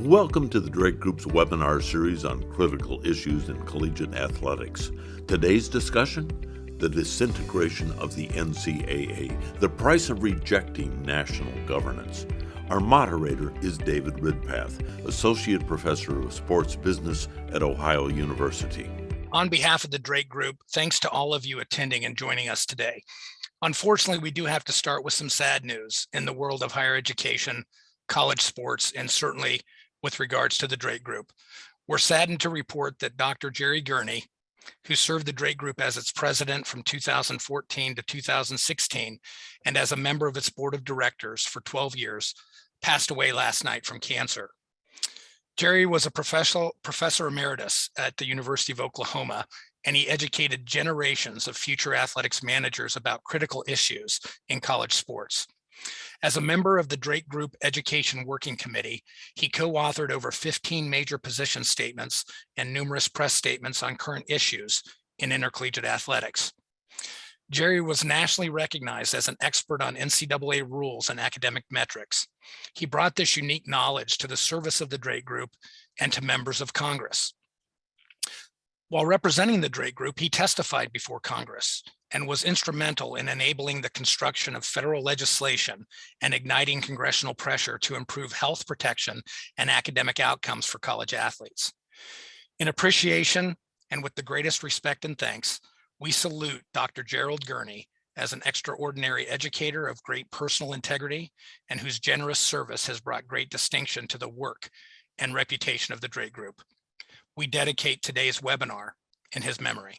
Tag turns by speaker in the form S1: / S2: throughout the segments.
S1: Welcome to the Drake Group's webinar series on critical issues in collegiate athletics. Today's discussion, the disintegration of the NCAA, the price of rejecting national governance. Our moderator is David Ridpath, Associate Professor of Sports Business at Ohio University.
S2: On behalf of the Drake Group, thanks to all of you attending and joining us today. Unfortunately, we do have to start with some sad news in the world of higher education, college sports, and certainly with regards to the Drake Group. We're saddened to report that Dr. Jerry Gurney, who served the Drake Group as its president from 2014 to 2016, and as a member of its board of directors for 12 years, passed away last night from cancer. Jerry was a professor emeritus at the University of Oklahoma, and he educated generations of future athletics managers about critical issues in college sports. As a member of the Drake Group Education Working Committee, he co-authored over 15 major position statements and numerous press statements on current issues in intercollegiate athletics. Jerry was nationally recognized as an expert on NCAA rules and academic metrics. He brought this unique knowledge to the service of the Drake Group and to members of Congress. While representing the Drake Group, he testified before Congress and was instrumental in enabling the construction of federal legislation and igniting congressional pressure to improve health protection and academic outcomes for college athletes. In appreciation and with the greatest respect and thanks, we salute Dr. Jerry Gurney as an extraordinary educator of great personal integrity and whose generous service has brought great distinction to the work and reputation of the Drake Group. We dedicate today's webinar in his memory.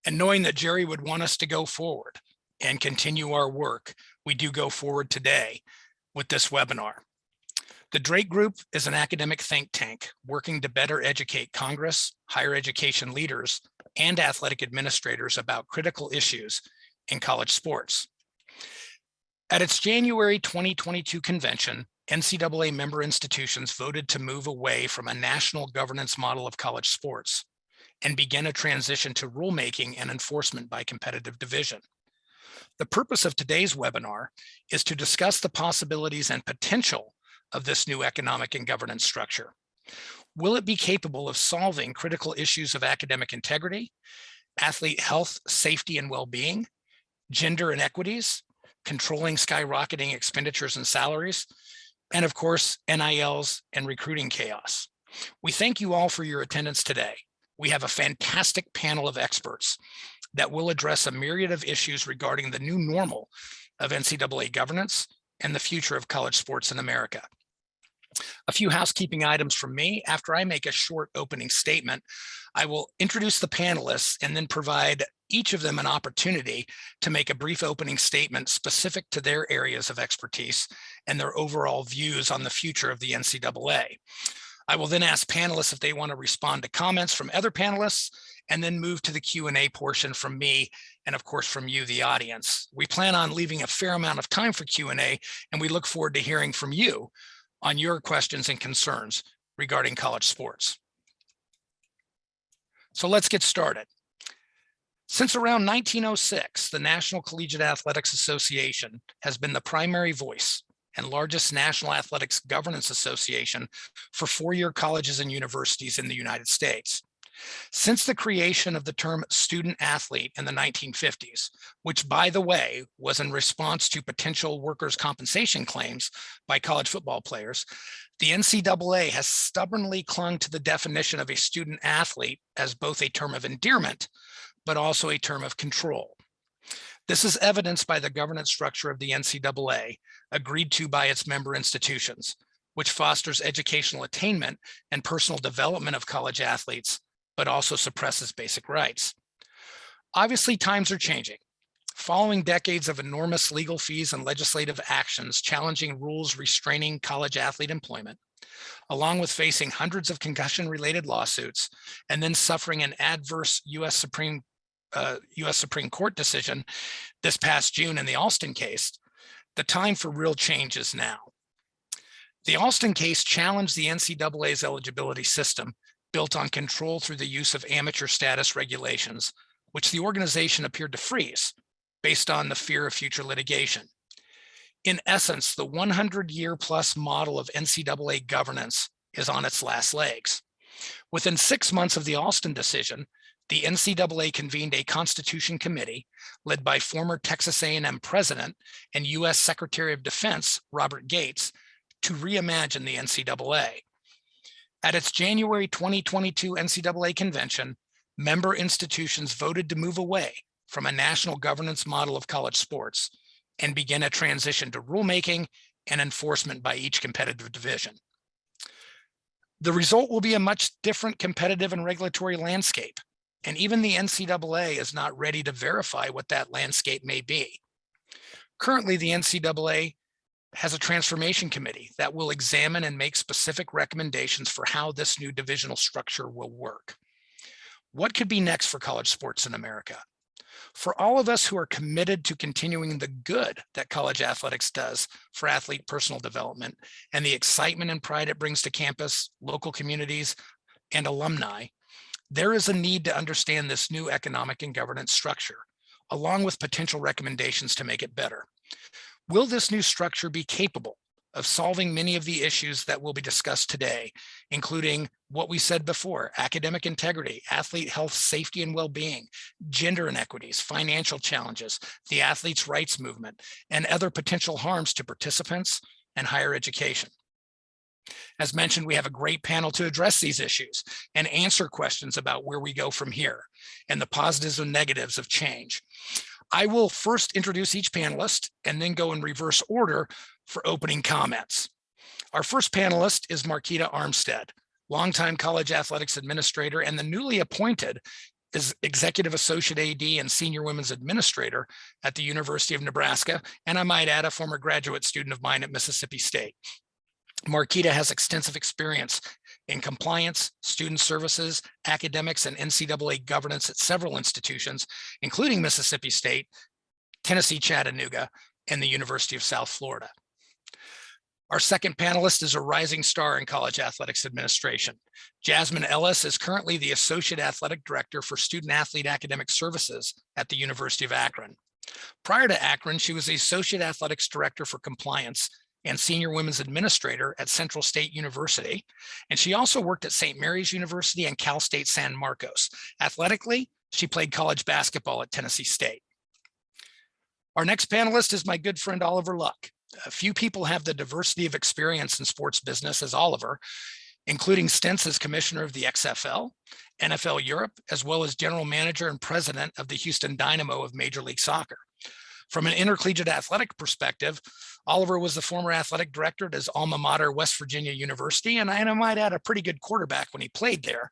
S2: And knowing that Jerry would want us to go forward and continue our work, we do go forward today with this webinar. The Drake Group is an academic think tank working to better educate Congress, higher education leaders, and athletic administrators about critical issues in college sports. At its January 2022 convention, NCAA member institutions voted to move away from a national governance model of college sports and begin a transition to rulemaking and enforcement by competitive division. The purpose of today's webinar is to discuss the possibilities and potential of this new economic and governance structure. Will it be capable of solving critical issues of academic integrity, athlete health, safety, and well-being, gender inequities, controlling skyrocketing expenditures and salaries, and of course, NILs and recruiting chaos? We thank you all for your attendance today. We have a fantastic panel of experts that will address a myriad of issues regarding the new normal of NCAA governance and the future of college sports in America. A few housekeeping items from me. After I make a short opening statement, I will introduce the panelists and then provide each of them an opportunity to make a brief opening statement specific to their areas of expertise and their overall views on the future of the NCAA. I will then ask panelists if they want to respond to comments from other panelists, and then move to the Q&A portion from me and of course from you, the audience. We plan on leaving a fair amount of time for Q&A, and we look forward to hearing from you on your questions and concerns regarding college sports. So let's get started. Since around 1906, the National Collegiate Athletics Association has been the primary voice and largest national athletics governance association for four-year colleges and universities in the United States. Since the creation of the term student athlete in the 1950s, which by the way, was in response to potential workers' compensation claims by college football players, the NCAA has stubbornly clung to the definition of a student athlete as both a term of endearment, but also a term of control. This is evidenced by the governance structure of the NCAA, agreed to by its member institutions, which fosters educational attainment and personal development of college athletes, but also suppresses basic rights. Obviously, times are changing. Following decades of enormous legal fees and legislative actions challenging rules restraining college athlete employment, along with facing hundreds of concussion-related lawsuits, and then suffering an adverse U.S. Supreme Court decision this past June in the Alston case, the time for real change is now. The Alston case challenged the NCAA's eligibility system built on control through the use of amateur status regulations, which the organization appeared to freeze based on the fear of future litigation. In essence, the 100-year plus model of NCAA governance is on its last legs. Within 6 months of the Alston decision, the NCAA convened a Constitution Committee led by former Texas A&M President and U.S. Secretary of Defense Robert Gates to reimagine the NCAA. At its January 2022 NCAA convention, member institutions voted to move away from a national governance model of college sports and begin a transition to rulemaking and enforcement by each competitive division. The result will be a much different competitive and regulatory landscape, and even the NCAA is not ready to verify what that landscape may be. Currently, the NCAA has a transformation committee that will examine and make specific recommendations for how this new divisional structure will work. What could be next for college sports in America? For all of us who are committed to continuing the good that college athletics does for athlete personal development and the excitement and pride it brings to campus, local communities, and alumni, there is a need to understand this new economic and governance structure, along with potential recommendations to make it better. Will this new structure be capable of solving many of the issues that will be discussed today, including what we said before: academic integrity, athlete health, safety and well-being, gender inequities, financial challenges, the athletes' rights movement, and other potential harms to participants and higher education? As mentioned, we have a great panel to address these issues and answer questions about where we go from here and the positives and negatives of change. I will first introduce each panelist and then go in reverse order for opening comments. Our first panelist is Marquita Armstead, longtime college athletics administrator and the newly appointed is Executive Associate AD and Senior Women's Administrator at the University of Nebraska, and I might add, a former graduate student of mine at Mississippi State. Marquita has extensive experience in compliance, student services, academics, and NCAA governance at several institutions, including Mississippi State, Tennessee Chattanooga, and the University of South Florida. Our second panelist is a rising star in college athletics administration. Jasmine Ellis is currently the Associate Athletic Director for Student Athlete Academic Services at the University of Akron. Prior to Akron, she was the Associate Athletics Director for Compliance and Senior Women's Administrator at Central State University. And she also worked at St. Mary's University and Cal State San Marcos. Athletically, she played college basketball at Tennessee State. Our next panelist is my good friend, Oliver Luck. A few people have the diversity of experience in sports business as Oliver, including stints as commissioner of the XFL, NFL Europe, as well as general manager and president of the Houston Dynamo of Major League Soccer. From an intercollegiate athletic perspective, Oliver was the former athletic director at his alma mater, West Virginia University, and I might add, a pretty good quarterback when he played there.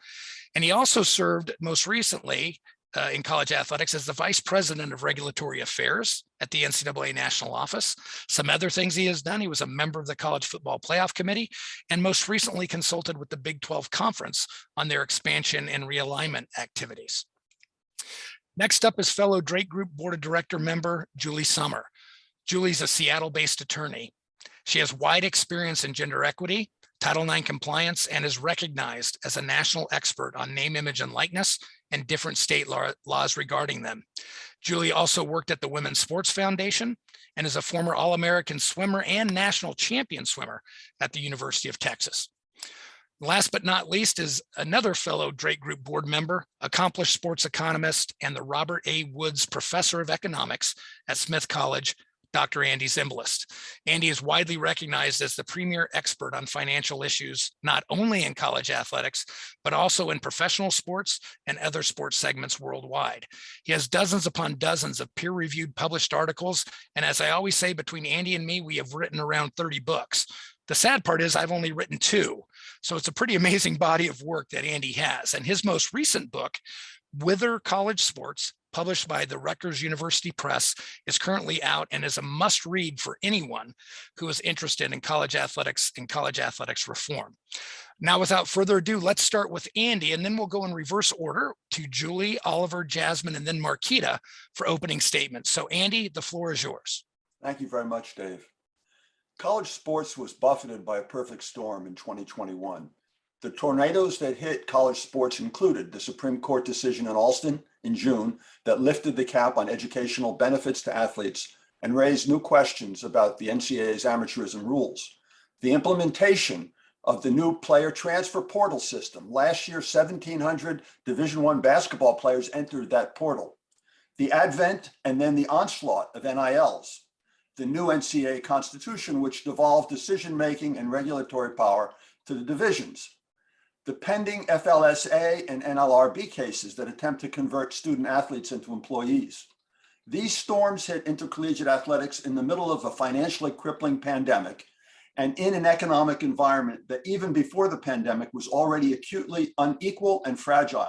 S2: And he also served most recently in college athletics as the vice president of regulatory affairs at the NCAA national office. Some other things he has done: he was a member of the college football playoff committee and most recently consulted with the Big 12 conference on their expansion and realignment activities. Next up is fellow Drake Group Board of Director member Julie Summer. Julie's a Seattle-based attorney. She has wide experience in gender equity, Title IX compliance, and is recognized as a national expert on name, image, and likeness and different state laws regarding them. Julie also worked at the Women's Sports Foundation and is a former All-American swimmer and national champion swimmer at the University of Texas. Last but not least is another fellow Drake Group board member, accomplished sports economist, and the Robert A. Woods Professor of Economics at Smith College, Dr. Andy Zimbalist. Andy is widely recognized as the premier expert on financial issues, not only in college athletics, but also in professional sports and other sports segments worldwide. He has dozens upon dozens of peer-reviewed published articles, and as I always say, between Andy and me, we have written around 30 books. The sad part is I've only written 2, so it's a pretty amazing body of work that Andy has. And his most recent book, Wither College Sports, published by the Rutgers University Press, is currently out and is a must-read for anyone who is interested in college athletics and college athletics reform. Now, without further ado, let's start with Andy, and then we'll go in reverse order to Julie, Oliver, Jasmine, and then Marquita for opening statements. So Andy, the floor is yours.
S3: Thank you very much, Dave. College sports was buffeted by a perfect storm in 2021. The tornadoes that hit college sports included the Supreme Court decision in Alston in June that lifted the cap on educational benefits to athletes and raised new questions about the NCAA's amateurism rules. The implementation of the new player transfer portal system. Last year, 1,700 Division I basketball players entered that portal. The advent and then the onslaught of NILs. The new NCAA constitution, which devolved decision-making and regulatory power to the divisions. The pending FLSA and NLRB cases that attempt to convert student athletes into employees. These storms hit intercollegiate athletics in the middle of a financially crippling pandemic and in an economic environment that even before the pandemic was already acutely unequal and fragile.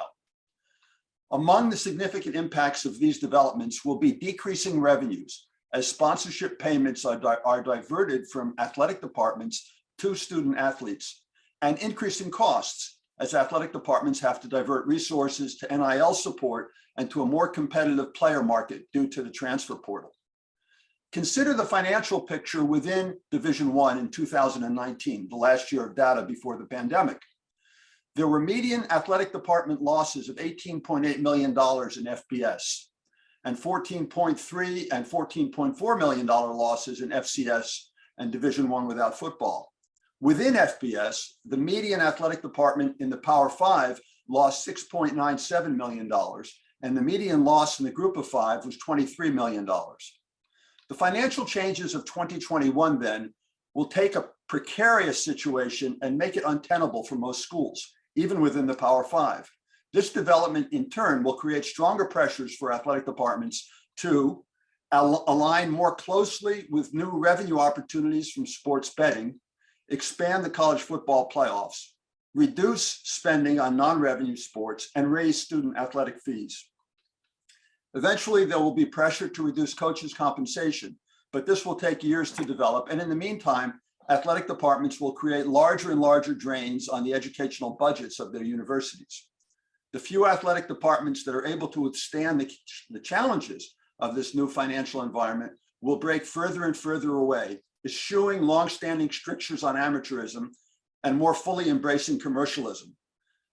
S3: Among the significant impacts of these developments will be decreasing revenues as sponsorship payments are diverted from athletic departments to student athletes, and increasing costs as athletic departments have to divert resources to NIL support and to a more competitive player market due to the transfer portal. Consider the financial picture within Division I in 2019, the last year of data before the pandemic. There were median athletic department losses of $18.8 million in FBS and $14.3 and $14.4 million losses in FCS and Division I without football. Within FBS, the median athletic department in the Power Five lost $6.97 million, and the median loss in the Group of Five was $23 million. The financial changes of 2021 then will take a precarious situation and make it untenable for most schools, even within the Power Five. This development in turn will create stronger pressures for athletic departments to align more closely with new revenue opportunities from sports betting, expand the college football playoffs, reduce spending on non-revenue sports, and raise student athletic fees. Eventually, there will be pressure to reduce coaches' compensation, but this will take years to develop. And in the meantime, athletic departments will create larger and larger drains on the educational budgets of their universities. The few athletic departments that are able to withstand the challenges of this new financial environment will break further and further away, eschewing longstanding strictures on amateurism and more fully embracing commercialism.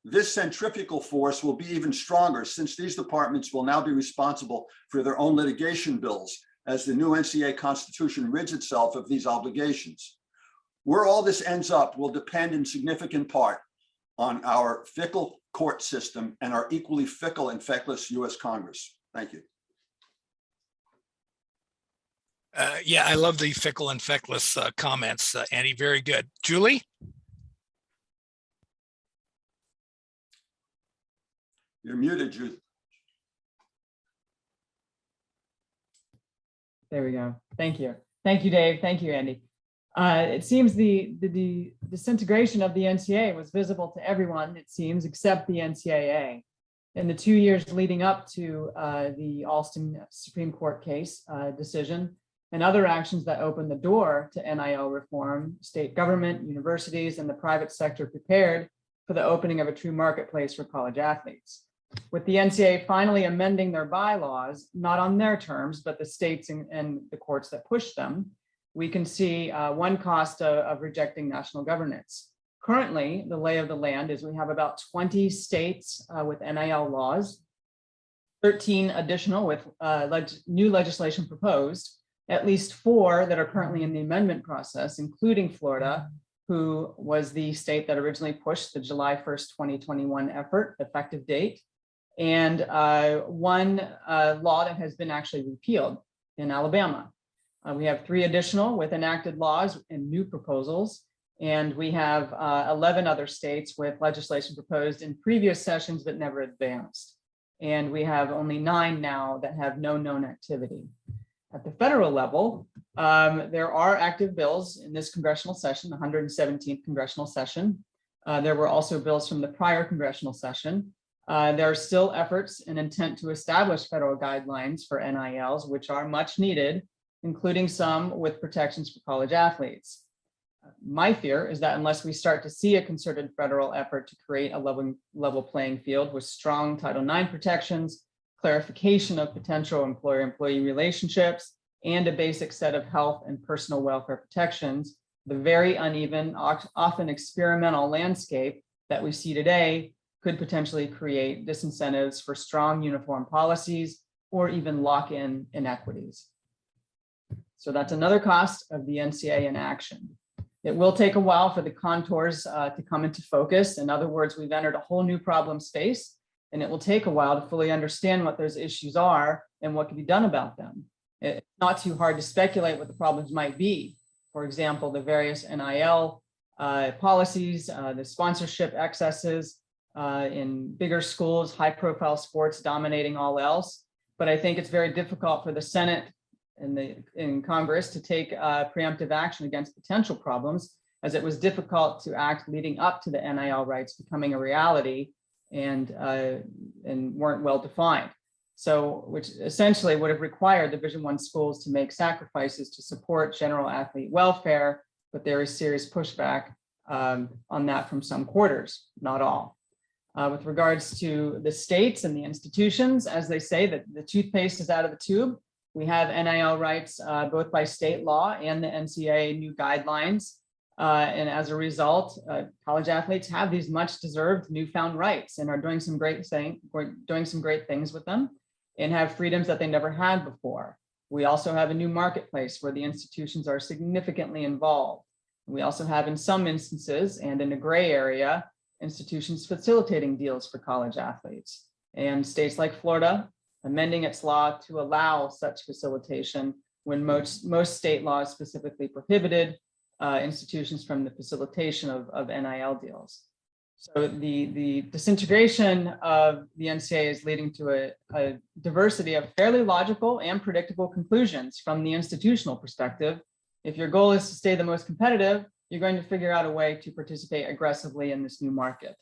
S3: This centrifugal force will be even stronger since these departments will now be responsible for their own litigation bills as the new NCAA constitution rids itself of these obligations. Where all this ends up will depend in significant part on our fickle court system and our equally fickle and feckless US Congress. Thank you.
S2: Yeah, I love the fickle and feckless comments, Andy. Very good. Julie?
S3: You're muted, Julie.
S4: There we go. Thank you. Thank you, Dave. Thank you, Andy. It seems the disintegration of the NCAA was visible to everyone, it seems, except the NCAA. In the 2 years leading up to the Alston Supreme Court case decision and other actions that opened the door to NIL reform, state government, universities, and the private sector prepared for the opening of a true marketplace for college athletes. With the NCAA finally amending their bylaws, not on their terms, but the states and the courts that push them, we can see one cost of rejecting national governance. Currently, the lay of the land is we have about 20 states with NIL laws, 13 additional with new legislation proposed, at least 4 that are currently in the amendment process, including Florida, who was the state that originally pushed the July 1st, 2021 effort, effective date, and one law that has been actually repealed in Alabama. We have 3 additional with enacted laws and new proposals, and we have 11 other states with legislation proposed in previous sessions but never advanced. And we have only 9 now that have no known activity. At the federal level, there are active bills in this congressional session, the 117th congressional session. There were also bills from the prior congressional session. There are still efforts and intent to establish federal guidelines for NILs, which are much needed, including some with protections for college athletes. My fear is that unless we start to see a concerted federal effort to create a level playing field with strong Title IX protections, clarification of potential employer-employee relationships, and a basic set of health and personal welfare protections, the very uneven, often experimental landscape that we see today could potentially create disincentives for strong uniform policies or even lock in inequities. So that's another cost of the NCAA inaction. It will take a while for the contours to come into focus. In other words, we've entered a whole new problem space, and it will take a while to fully understand what those issues are and what can be done about them. It's not too hard to speculate what the problems might be. For example, the various NIL policies, the sponsorship excesses in bigger schools, high-profile sports dominating all else. But I think it's very difficult for the Senate and in Congress to take preemptive action against potential problems, as it was difficult to act leading up to the NIL rights becoming a reality and weren't well defined. So, which essentially would have required Division I schools to make sacrifices to support general athlete welfare, but there is serious pushback on that from some quarters, not all. With regards to the states and the institutions, as they say, that the toothpaste is out of the tube. We have NIL rights both by state law and the NCAA new guidelines. And as a result, college athletes have these much deserved newfound rights and are doing some great things with them and have freedoms that they never had before. We also have a new marketplace where the institutions are significantly involved. We also have, in some instances and in a gray area, institutions facilitating deals for college athletes. And states like Florida amending its law to allow such facilitation when most state laws specifically prohibited institutions from the facilitation of NIL deals. So the disintegration of the NCAA is leading to a diversity of fairly logical and predictable conclusions from the institutional perspective. If your goal is to stay the most competitive, you're going to figure out a way to participate aggressively in this new market.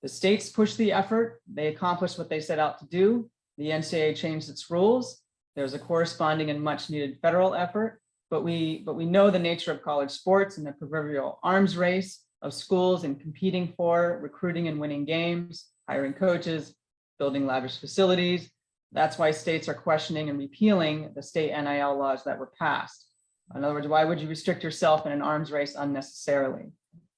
S4: The states push the effort. They accomplish what they set out to do. The NCAA changed its rules. There's a corresponding and much needed federal effort, but we know the nature of college sports and the proverbial arms race of schools in competing for, recruiting and winning games, hiring coaches, building lavish facilities. That's why states are questioning and repealing the state NIL laws that were passed. In other words, why would you restrict yourself in an arms race unnecessarily?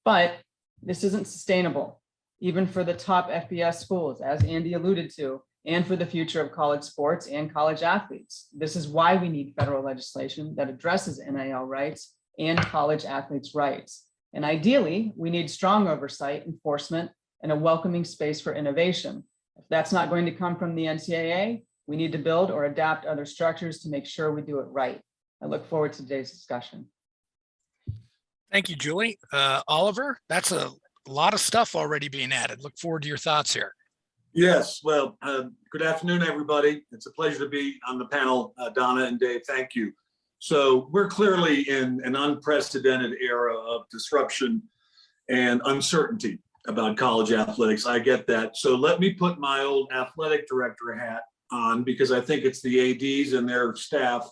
S4: But this isn't sustainable, even for the top FBS schools, as Andy alluded to, and for the future of college sports and college athletes. This is why we need federal legislation that addresses NIL rights and college athletes' rights. And ideally, we need strong oversight, enforcement, and a welcoming space for innovation. If that's not going to come from the NCAA, we need to build or adapt other structures to make sure we do it right. I look forward to today's discussion.
S2: Thank you, Julie. Oliver, that's a lot of stuff already being added. Look forward to your thoughts here.
S5: Yes, well, good afternoon, everybody. It's a pleasure to be on the panel, Donna and Dave, thank you. So we're clearly in an unprecedented era of disruption and uncertainty about college athletics. I get that. So let me put my old athletic director hat on, because I think it's the ADs and their staff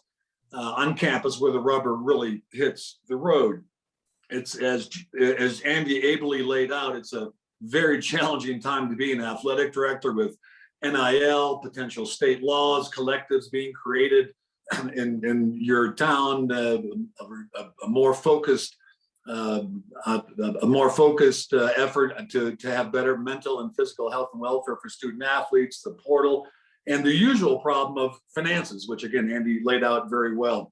S5: on campus where the rubber really hits the road. It's as Andy ably laid out, it's a very challenging time to be an athletic director with NIL, potential state laws, collectives being created in your town, a more focused effort to have better mental and physical health and welfare for student athletes, the portal, and the usual problem of finances, which again, Andy laid out very well.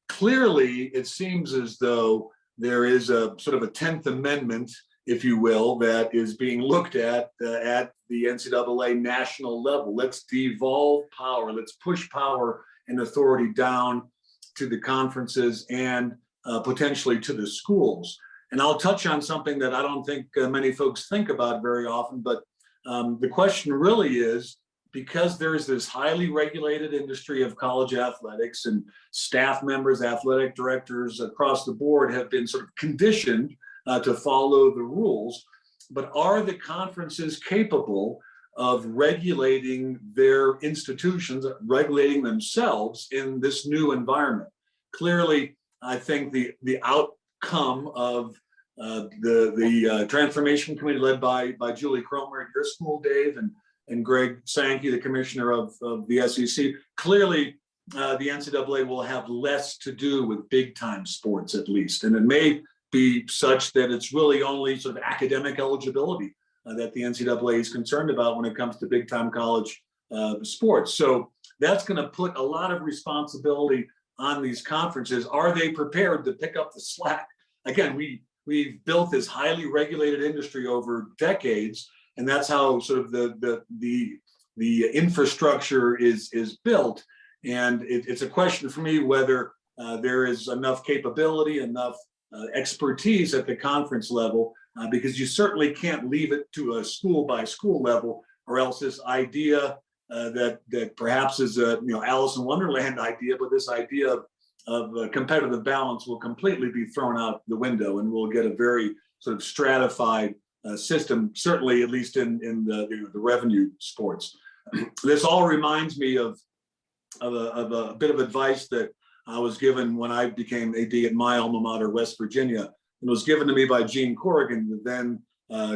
S5: Clearly, it seems as though there is a sort of a 10th Amendment, if you will, that is being looked at the NCAA national level. Let's devolve power. Let's push power and authority down to the conferences and potentially to the schools. And I'll touch on something that I don't think many folks think about very often, but the question really is, because there's this highly regulated industry of college athletics and staff members, athletic directors across the board have been sort of conditioned to follow the rules, but are the conferences capable of regulating their institutions, regulating themselves in this new environment? Clearly, I think the outcome of the transformation committee led by Julie Cromer at your school, Dave, and Greg Sankey, the commissioner of the SEC, clearly the NCAA will have less to do with big time sports, at least. And it may be such that it's really only sort of academic eligibility that the NCAA is concerned about when it comes to big time college sports. So that's going to put a lot of responsibility on these conferences, are they prepared to pick up the slack? Again, we've built this highly regulated industry over decades, and that's how sort of the infrastructure is built. And it's a question for me whether there is enough capability, enough expertise at the conference level, because you certainly can't leave it to a school by school level, or else this idea that perhaps is a Alice in Wonderland idea, but this idea of competitive balance will completely be thrown out the window, and we'll get a very sort of stratified system, certainly at least in the revenue sports. This all reminds me of a bit of advice that I was given when I became AD at my alma mater, West Virginia. It was given to me by Gene Corrigan, the then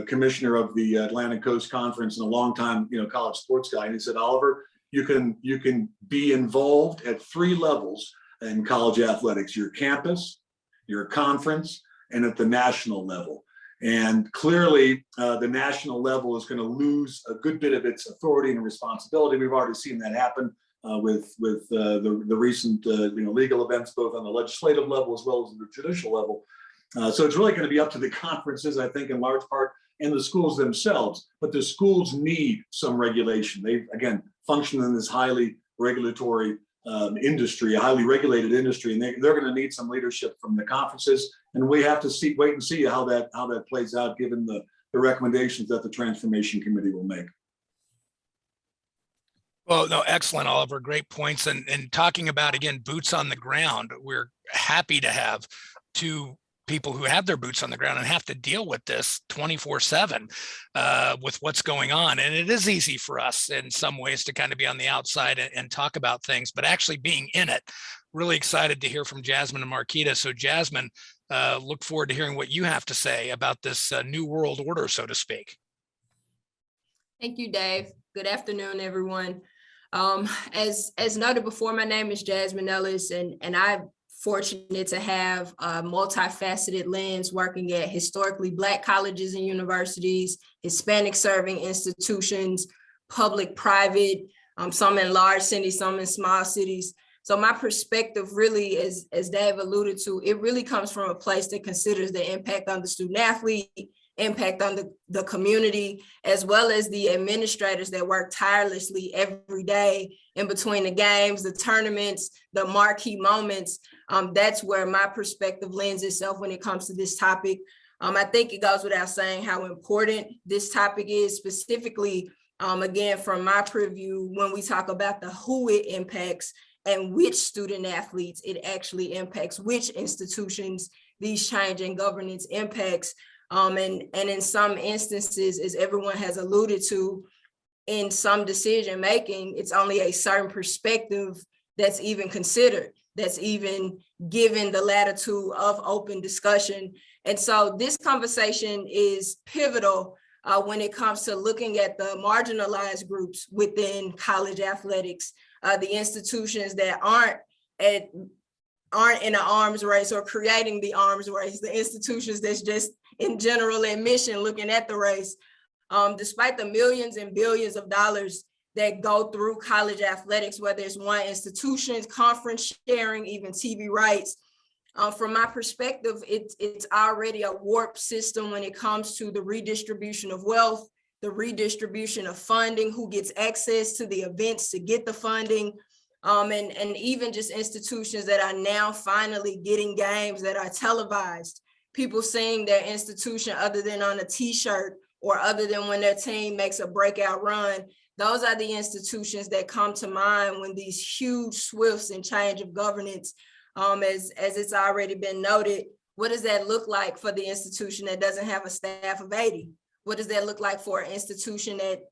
S5: commissioner of the Atlantic Coast Conference and a longtime college sports guy. And he said, Oliver, you can be involved at 3 levels in college athletics: your campus, your conference, and at the national level. And clearly, the national level is going to lose a good bit of its authority and responsibility. We've already seen that happen with the recent legal events, both on the legislative level as well as the judicial level. So it's really going to be up to the conferences, I think, in large part, and the schools themselves. But the schools need some regulation. They, again, function in this highly regulatory industry, a highly regulated industry, and they're going to need some leadership from the conferences. And we have to wait and see how that plays out, given the recommendations that the Transformation Committee will make.
S2: Well, no, excellent, Oliver. Great points. And talking about, again, boots on the ground, we're happy to have 2 people who have their boots on the ground and have to deal with this 24/7 with what's going on. And it is easy for us in some ways to kind of be on the outside and talk about things, but actually being in it. Really excited to hear from Jasmine and Marquita. So Jasmine, look forward to hearing what you have to say about this new world order, so to speak.
S6: Thank you, Dave. Good afternoon, everyone. As noted before, my name is Jasmine Ellis, and I'm fortunate to have a multifaceted lens working at historically Black colleges and universities, Hispanic serving institutions, public, private, some in large cities, some in small cities. So my perspective really, as Dave alluded to, it really comes from a place that considers the impact on the student athlete, impact on the community, as well as the administrators that work tirelessly every day in between the games, the tournaments, the marquee moments. That's where my perspective lends itself when it comes to this topic. I think it goes without saying how important this topic is, specifically, again, from my preview, when we talk about the who it impacts and which student athletes it actually impacts, which institutions these change in governance impacts. And in some instances, as everyone has alluded to, in some decision making, it's only a certain perspective that's even considered, that's even given the latitude of open discussion. And so this conversation is pivotal when it comes to looking at the marginalized groups within college athletics, the institutions that aren't in an arms race or creating the arms race, the institutions that's just in general admission looking at the race. Despite the millions and billions of dollars that go through college athletics, whether it's one institution, conference sharing, even TV rights, from my perspective, it's already a warped system when it comes to the redistribution of wealth, the redistribution of funding, who gets access to the events to get the funding, and even just institutions that are now finally getting games that are televised. People seeing their institution other than on a t-shirt or other than when their team makes a breakout run. Those are the institutions that come to mind when these huge swifts and change of governance, as it's already been noted. What does that look like for the institution that doesn't have a staff of 80? What does that look like for an institution that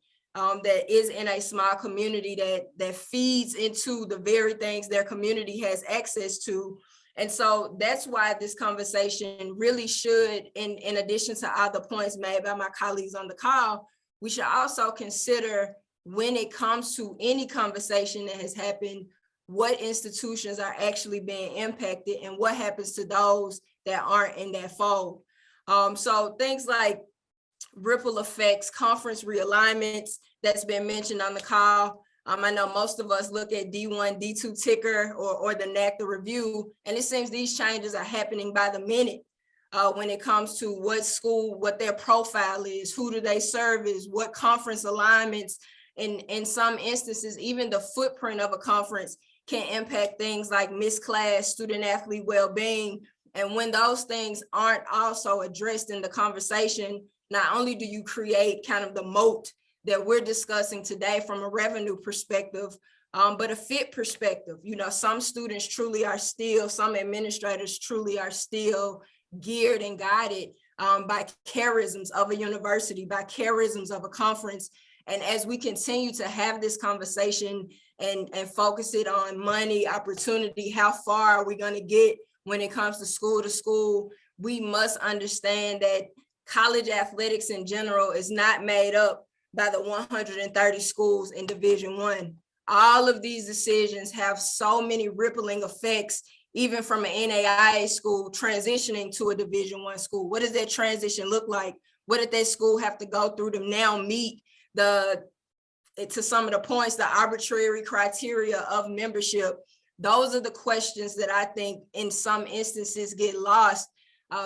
S6: is in a small community that feeds into the very things their community has access to? And so that's why this conversation really should, in addition to other points made by my colleagues on the call, we should also consider, when it comes to any conversation that has happened, what institutions are actually being impacted and what happens to those that aren't in that fold. So things like ripple effects, conference realignments that's been mentioned on the call, I know most of us look at D1, D2 ticker or the NAC, the review, and it seems these changes are happening by the minute when it comes to what school, what their profile is, who do they service, what conference alignments. In some instances, even the footprint of a conference can impact things like missed class, student athlete well-being. And when those things aren't also addressed in the conversation, not only do you create kind of the moat that we're discussing today from a revenue perspective, but a fit perspective. You know, some students truly are still, some administrators truly are still geared and guided by charisms of a university, by charisms of a conference. And as we continue to have this conversation and focus it on money, opportunity, how far are we going to get when it comes to school, we must understand that college athletics in general is not made up by the 130 schools in Division I. All of these decisions have so many rippling effects, even from an NAIA school transitioning to a Division I school. What does that transition look like? What did that school have to go through to now meet to some of the points, the arbitrary criteria of membership? Those are the questions that I think in some instances get lost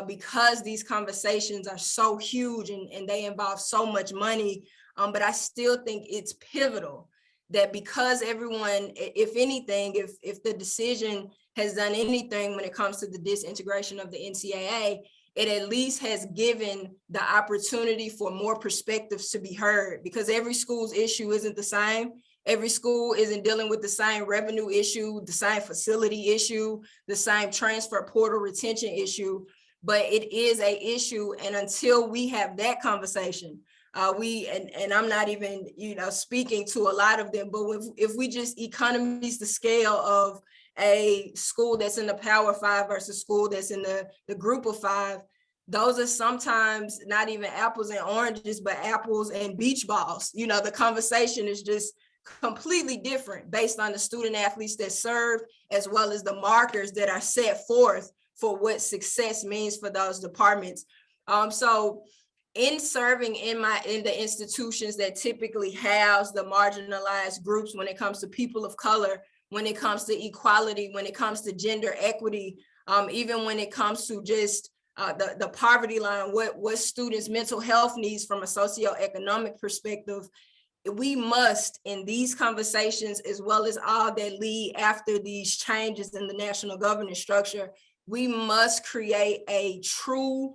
S6: because these conversations are so huge and they involve so much money. But I still think it's pivotal that because everyone, if anything, if the decision has done anything when it comes to the disintegration of the NCAA, it at least has given the opportunity for more perspectives to be heard, because every school's issue isn't the same. Every school isn't dealing with the same revenue issue, the same facility issue, the same transfer portal retention issue, but it is an issue. And until we have that conversation, and I'm not even, speaking to a lot of them, but if we just economies the scale of a school that's in the Power 5 versus school that's in the Group of 5, those are sometimes not even apples and oranges, but apples and beach balls. The conversation is just completely different based on the student athletes that serve, as well as the markers that are set forth for what success means for those departments. So in serving in the institutions that typically house the marginalized groups, when it comes to people of color, when it comes to equality, when it comes to gender equity, even when it comes to just the poverty line, what students' mental health needs from a socioeconomic perspective, we must, in these conversations, as well as all that lead after these changes in the national governance structure, we must create a true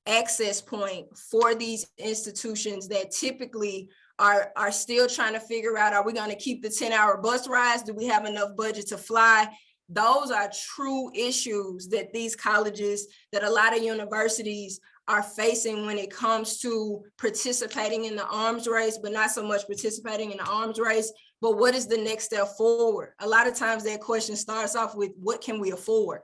S6: access point for these institutions that typically are still trying to figure out, are we going to keep the 10-hour bus rides? Do we have enough budget to fly? Those are true issues that these colleges, that a lot of universities are facing when it comes to participating in the arms race, but not so much participating in the arms race, but what is the next step forward? A lot of times that question starts off with, what can we afford?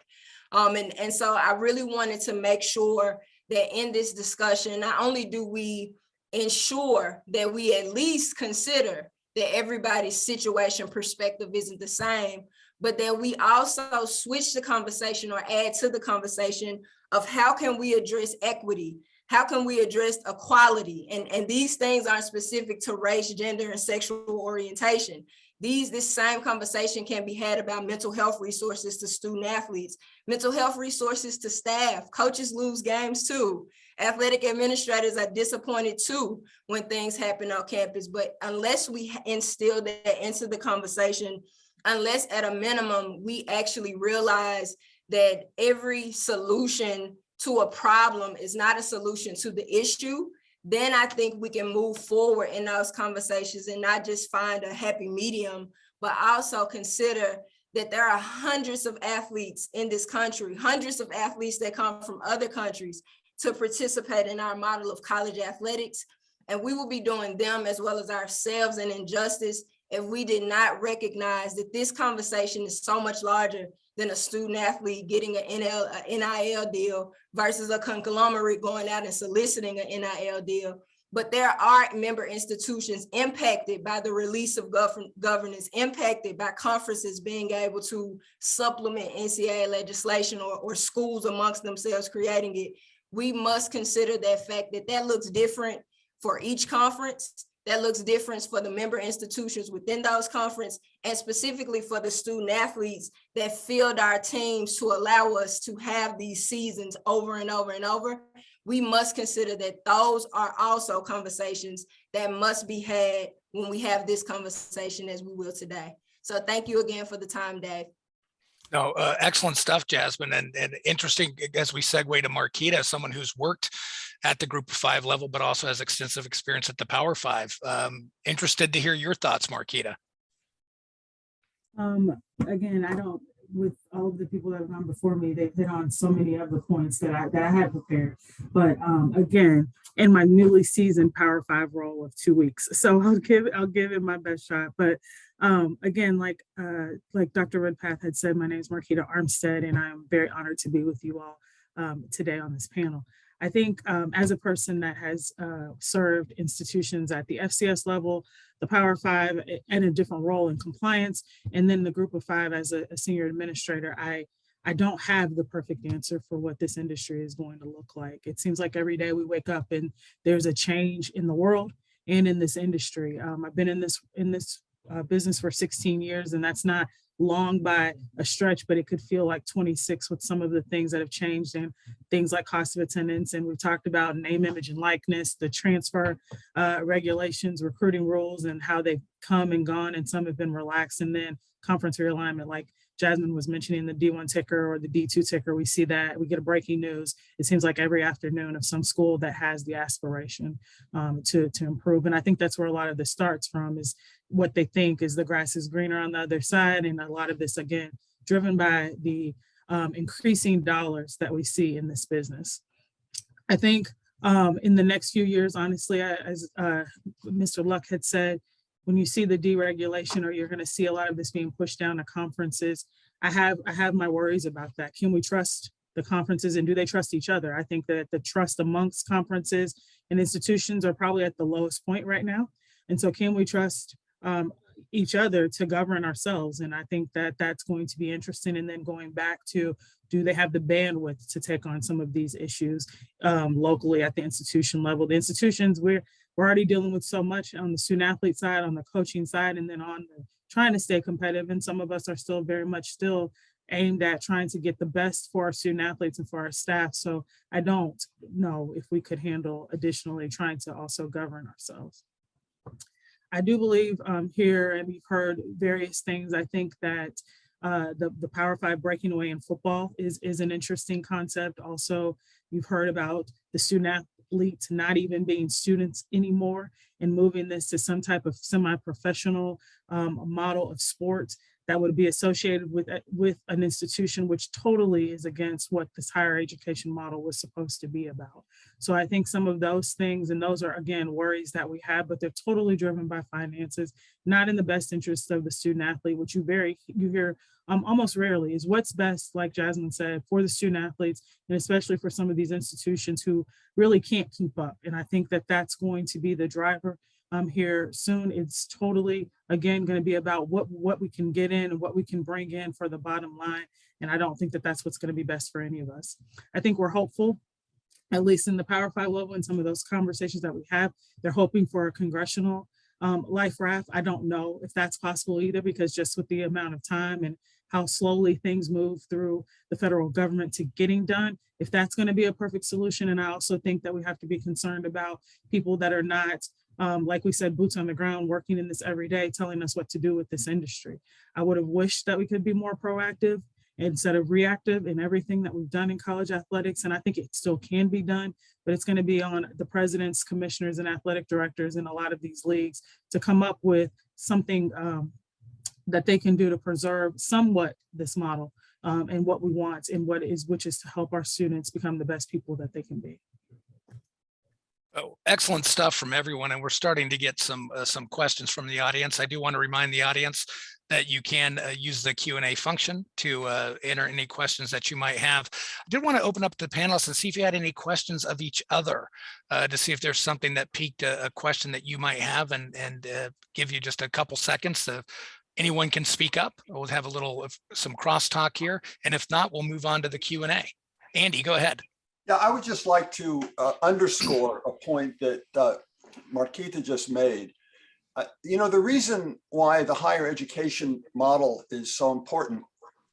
S6: And so I really wanted to make sure that in this discussion, not only do we ensure that we at least consider that everybody's situation perspective isn't the same, but that we also switch the conversation or add to the conversation of how can we address equity? How can we address equality? And these things aren't specific to race, gender, and sexual orientation. This same conversation can be had about mental health resources to student athletes, mental health resources to staff. Coaches lose games too. Athletic administrators are disappointed too when things happen on campus. But unless we instill that into the conversation, unless at a minimum we actually realize that every solution to a problem is not a solution to the issue, then I think we can move forward in those conversations and not just find a happy medium, but also consider that there are hundreds of athletes in this country, hundreds of athletes that come from other countries to participate in our model of college athletics. And we will be doing them as well as ourselves an injustice if we did not recognize that this conversation is so much larger than a student athlete getting an NIL deal versus a conglomerate going out and soliciting an NIL deal. But there are member institutions impacted by the release of governance, impacted by conferences being able to supplement NCAA legislation or schools amongst themselves creating it. We must consider that fact that looks different for each conference, that looks different for the member institutions within those conferences, and specifically for the student athletes that field our teams to allow us to have these seasons over and over and over, we must consider that those are also conversations that must be had when we have this conversation as we will today. So thank you again for the time, Dave.
S2: No, excellent stuff, Jasmine, and interesting as we segue to Marquita, someone who's worked at the Group of 5 level, but also has extensive experience at the Power 5. Interested to hear your thoughts, Marquita.
S7: Again, I don't, with all of the people that have gone before me, they've hit on so many of the points that I had prepared. But again, in my newly seasoned Power 5 role of 2 weeks, so I'll give it my best shot. But again, like Dr. Redpath had said, my name is Marquita Armstead, and I'm very honored to be with you all today on this panel. I think as a person that has served institutions at the FCS level, the Power 5, and a different role in compliance, and then the Group of 5 as a senior administrator, I don't have the perfect answer for what this industry is going to look like. It seems like every day we wake up and there's a change in the world and in this industry. I've been in this business for 16 years, and that's not long by a stretch, but it could feel like 26 with some of the things that have changed, and things like cost of attendance. And we've talked about name, image, and likeness, the transfer regulations, recruiting rules, and how they've come and gone, and some have been relaxed. And then conference realignment, like Jasmine was mentioning, the D1 ticker or the D2 ticker, we see that, we get a breaking news, it seems like every afternoon, of some school that has the aspiration to improve. And I think that's where a lot of this starts from, is what they think is the grass is greener on the other side. And a lot of this, again, driven by the increasing dollars that we see in this business. I think in the next few years, honestly, as Mr. Luck had said, when you see the deregulation, or you're going to see a lot of this being pushed down to conferences, I have my worries about that. Can we trust the conferences, and do they trust each other? I think that the trust amongst conferences and institutions are probably at the lowest point right now. And so can we trust each other to govern ourselves? And I think that that's going to be interesting. And then going back to, do they have the bandwidth to take on some of these issues locally at the institution level? The institutions, we're already dealing with so much on the student athlete side, on the coaching side, and then on the trying to stay competitive. And some of us are still very much still aimed at trying to get the best for our student athletes and for our staff. So I don't know if we could handle additionally trying to also govern ourselves. I do believe here, and we've heard various things, I think that the Power 5 breaking away in football is an interesting concept. Also, you've heard about the student athletes not even being students anymore, and moving this to some type of semi-professional model of sports that would be associated with an institution, which totally is against what this higher education model was supposed to be about. So I think some of those things, and those are, again, worries that we have, but they're totally driven by finances, not in the best interest of the student athlete, which you hear almost rarely, is what's best, like Jasmine said, for the student athletes, and especially for some of these institutions who really can't keep up. And I think that that's going to be the driver here soon. It's totally, again, going to be about what we can get in and what we can bring in for the bottom line. And I don't think that that's what's going to be best for any of us. I think we're hopeful, at least in the Power 5 level, and some of those conversations that we have, they're hoping for a congressional life raft. I don't know if that's possible either, because just with the amount of time and how slowly things move through the federal government to getting done, if that's going to be a perfect solution. And I also think that we have to be concerned about people that are not, like we said, boots on the ground, working in this every day, telling us what to do with this industry. I would have wished that we could be more proactive instead of reactive in everything that we've done in college athletics. And I think it still can be done, but it's going to be on the presidents, commissioners, and athletic directors in a lot of these leagues to come up with something that they can do to preserve somewhat this model and what we want, and which is to help our students become the best people that they can be.
S2: Oh, excellent stuff from everyone. And we're starting to get some questions from the audience. I do want to remind the audience that you can use the Q&A function to enter any questions that you might have. I did want to open up the panelists and see if you had any questions of each other to see if there's something that piqued a question that you might have, and give you just a couple seconds to, anyone can speak up. We'll have a little of some crosstalk here. And if not, we'll move on to the Q&A. Andy, go ahead.
S3: Yeah, I would just like to underscore a point that Marquita just made. The reason why the higher education model is so important,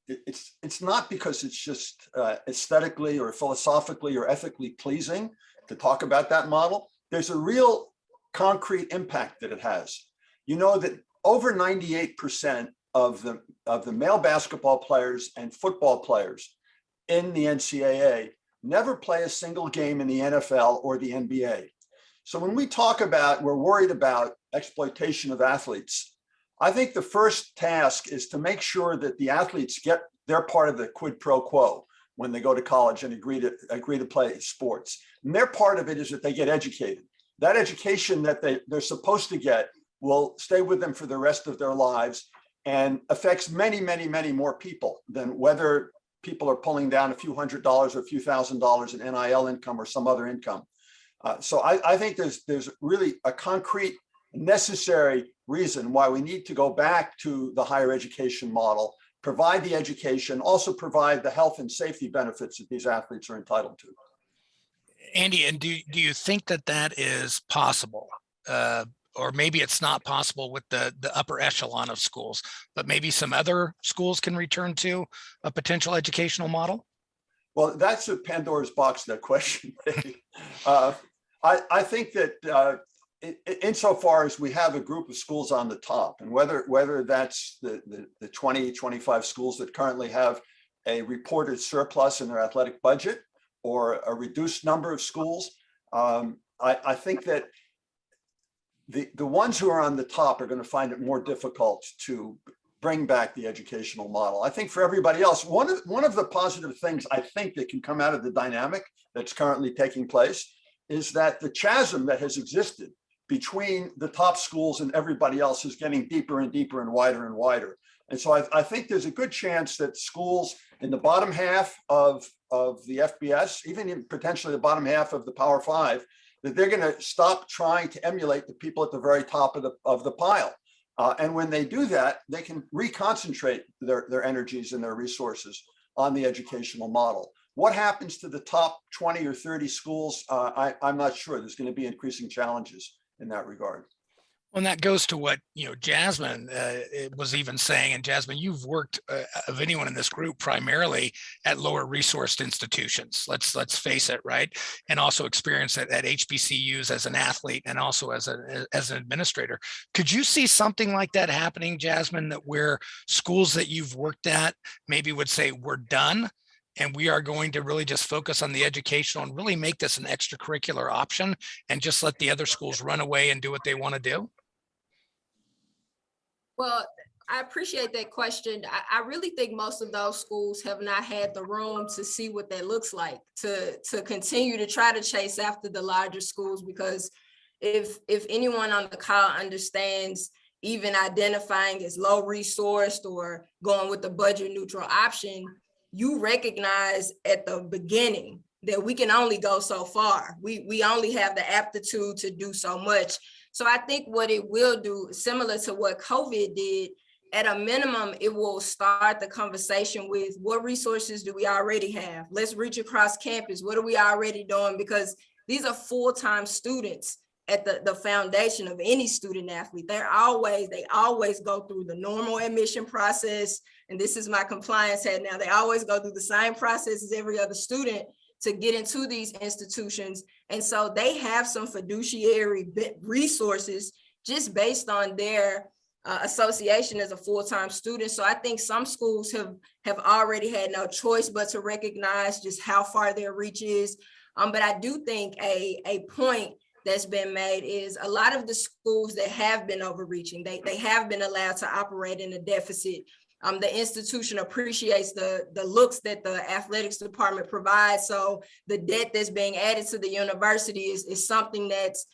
S3: it's not because it's just aesthetically or philosophically or ethically pleasing to talk about that model. There's a real concrete impact that it has. You know that over 98% of the male basketball players and football players in the NCAA never play a single game in the NFL or the NBA. So when we talk about, we're worried about exploitation of athletes, I think the first task is to make sure that the athletes get their part of the quid pro quo when they go to college and agree to play sports. And their part of it is that they get educated. That education that they're supposed to get will stay with them for the rest of their lives and affects many, many, many more people than whether people are pulling down a few $100s or a few $1,000s in NIL income or some other income. So I think there's really a concrete, necessary reason why we need to go back to the higher education model, provide the education, also provide the health and safety benefits that these athletes are entitled to.
S2: Andy, and do you think that is possible? Or maybe it's not possible with the upper echelon of schools, but maybe some other schools can return to a potential educational model?
S3: Well, that's a Pandora's box, that question. I think that insofar as we have a group of schools on the top, and whether that's the 20, 25 schools that currently have a reported surplus in their athletic budget or a reduced number of schools, I think that the ones who are on the top are going to find it more difficult to bring back the educational model. I think for everybody else, one of the positive things I think that can come out of the dynamic that's currently taking place is that the chasm that has existed between the top schools and everybody else is getting deeper and deeper and wider. And so I think there's a good chance that schools in the bottom half of the FBS, even in potentially the bottom half of the Power Five, that they're going to stop trying to emulate the people at the very top of the pile. And when they do that, they can reconcentrate their energies and their resources on the educational model. What happens to the top 20 or 30 schools? I'm not sure. There's going to be increasing challenges in that regard.
S2: Well, and that goes to what, Jasmine was even saying. And Jasmine, you've worked of anyone in this group primarily at lower resourced institutions. Let's face it, right? And also experience at HBCUs as an athlete and also as an administrator. Could you see something like that happening, Jasmine, that where schools that you've worked at maybe would say, we're done, and we are going to really just focus on the educational and really make this an extracurricular option and just let the other schools run away and do what they want to do?
S6: Well, I appreciate that question. I really think most of those schools have not had the room to see what that looks like, to continue to try to chase after the larger schools, because if anyone on the call understands even identifying as low resourced or going with the budget neutral option, you recognize at the beginning that we can only go so far. We only have the aptitude to do so much. So I think what it will do, similar to what COVID did, at a minimum, it will start the conversation with what resources do we already have? Let's reach across campus. What are we already doing? Because these are full-time students at the foundation of any student athlete. They always go through the normal admission process. And this is my compliance hat now. They always go through the same process as every other student to get into these institutions. And so they have some fiduciary resources just based on their association as a full-time student. So I think some schools have already had no choice but to recognize just how far their reach is. But I do think a point that's been made is a lot of the schools that have been overreaching, they have been allowed to operate in a deficit. The institution appreciates the looks that the athletics department provides. So the debt that's being added to the university is something that's,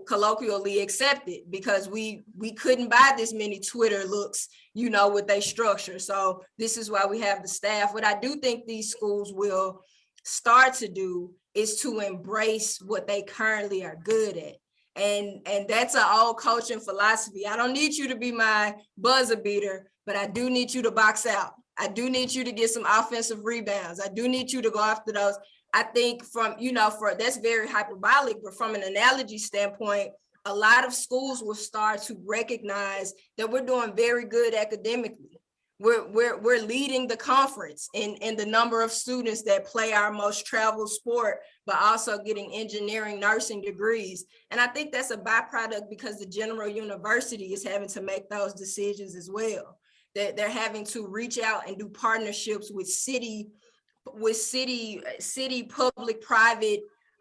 S6: colloquially accepted, because we couldn't buy this many Twitter looks, with their structure. So this is why we have the staff. What I do think these schools will start to do is to embrace what they currently are good at. And that's an old coaching philosophy. I don't need you to be my buzzer beater, but I do need you to box out. I do need you to get some offensive rebounds. I do need you to go after those. I think from, that's very hyperbolic, but from an analogy standpoint, a lot of schools will start to recognize that we're doing very good academically. We're leading the conference in the number of students that play our most traveled sport, but also getting engineering, nursing degrees. And I think that's a byproduct because the general university is having to make those decisions as well. That they're having to reach out and do partnerships with city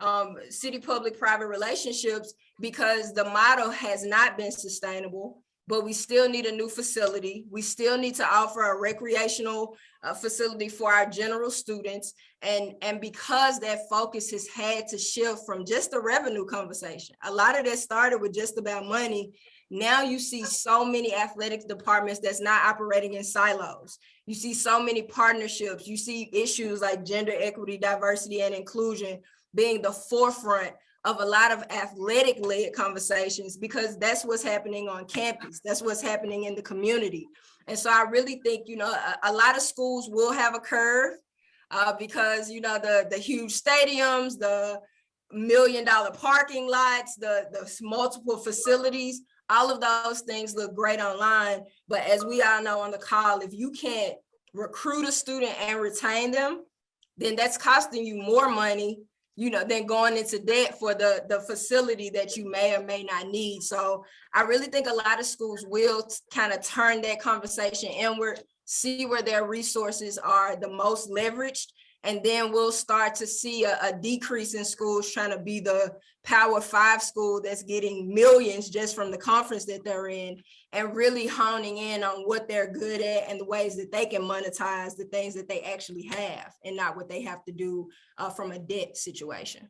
S6: public-private relationships, because the model has not been sustainable. But we still need a new facility. We still need to offer a recreational facility for our general students. And because that focus has had to shift from just the revenue conversation, a lot of that started with just about money. Now you see so many athletics departments that's not operating in silos. You see so many partnerships. You see issues like gender equity, diversity, and inclusion being the forefront of a lot of athletic-led conversations, because that's what's happening on campus. That's what's happening in the community. And so I really think, a lot of schools will have a curve because, the huge stadiums, the $1 million parking lots, the multiple facilities, all of those things look great online. But as we all know on the call, if you can't recruit a student and retain them, then that's costing you more money than going into debt for the facility that you may or may not need. So I really think a lot of schools will kind of turn that conversation inward, see where their resources are the most leveraged, and then we'll start to see a decrease in schools trying to be the Power 5 school that's getting millions just from the conference that they're in, and really honing in on what they're good at and the ways that they can monetize the things that they actually have, and not what they have to do from a debt situation.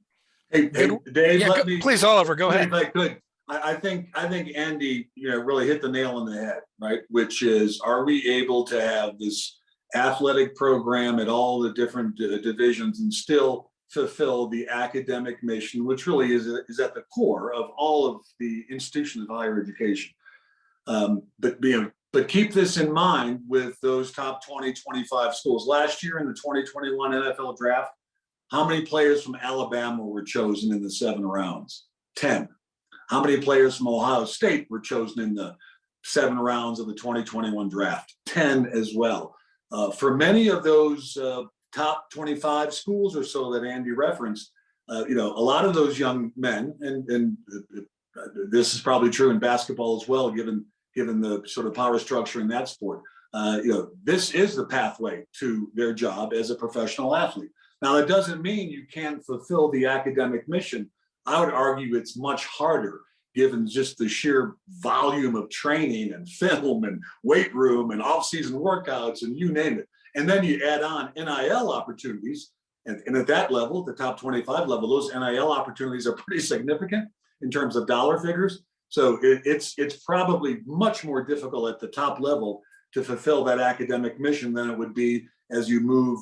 S5: Hey, Dave,
S2: Yeah, please, Oliver, go ahead.
S5: If I could, I think Andy, really hit the nail on the head, right? Which is, are we able to have this athletic program at all the different divisions and still fulfill the academic mission, which really is at the core of all of the institutions of higher education. But keep this in mind with those top 20, 25 schools. Last year in the 2021 NFL draft, how many players from Alabama were chosen in the 7 rounds? 10. How many players from Ohio State were chosen in the 7 rounds of the 2021 draft? 10 as well. For many of those top 25 schools or so that Andy referenced, a lot of those young men, and this is probably true in basketball as well, given the sort of power structure in that sport, this is the pathway to their job as a professional athlete. Now, that doesn't mean you can't fulfill the academic mission. I would argue it's much harder, given just the sheer volume of training and film and weight room and off-season workouts and you name it. And then you add on NIL opportunities. And at that level, the top 25 level, those NIL opportunities are pretty significant in terms of dollar figures. So it's probably much more difficult at the top level to fulfill that academic mission than it would be as you move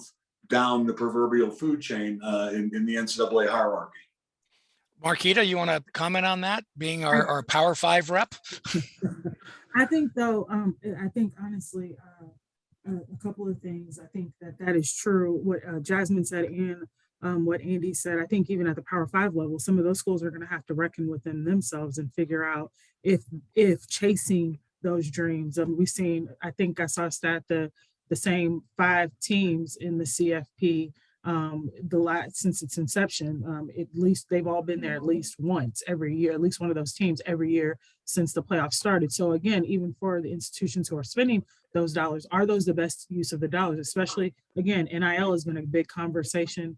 S5: down the proverbial food chain in the NCAA hierarchy.
S2: Marquita, you want to comment on that, being our Power 5 rep?
S7: I think though, honestly, a couple of things. I think that is true. What Jasmine said and what Andy said. I think even at the Power 5 level, some of those schools are going to have to reckon within themselves and figure out if chasing those dreams. We've seen. I think I saw a stat the same 5 teams in the CFP. Since its inception, at least they've all been there at least once every year, at least one of those teams every year since the playoffs started. So again, even for the institutions who are spending those dollars, are those the best use of the dollars? Especially, again, NIL has been a big conversation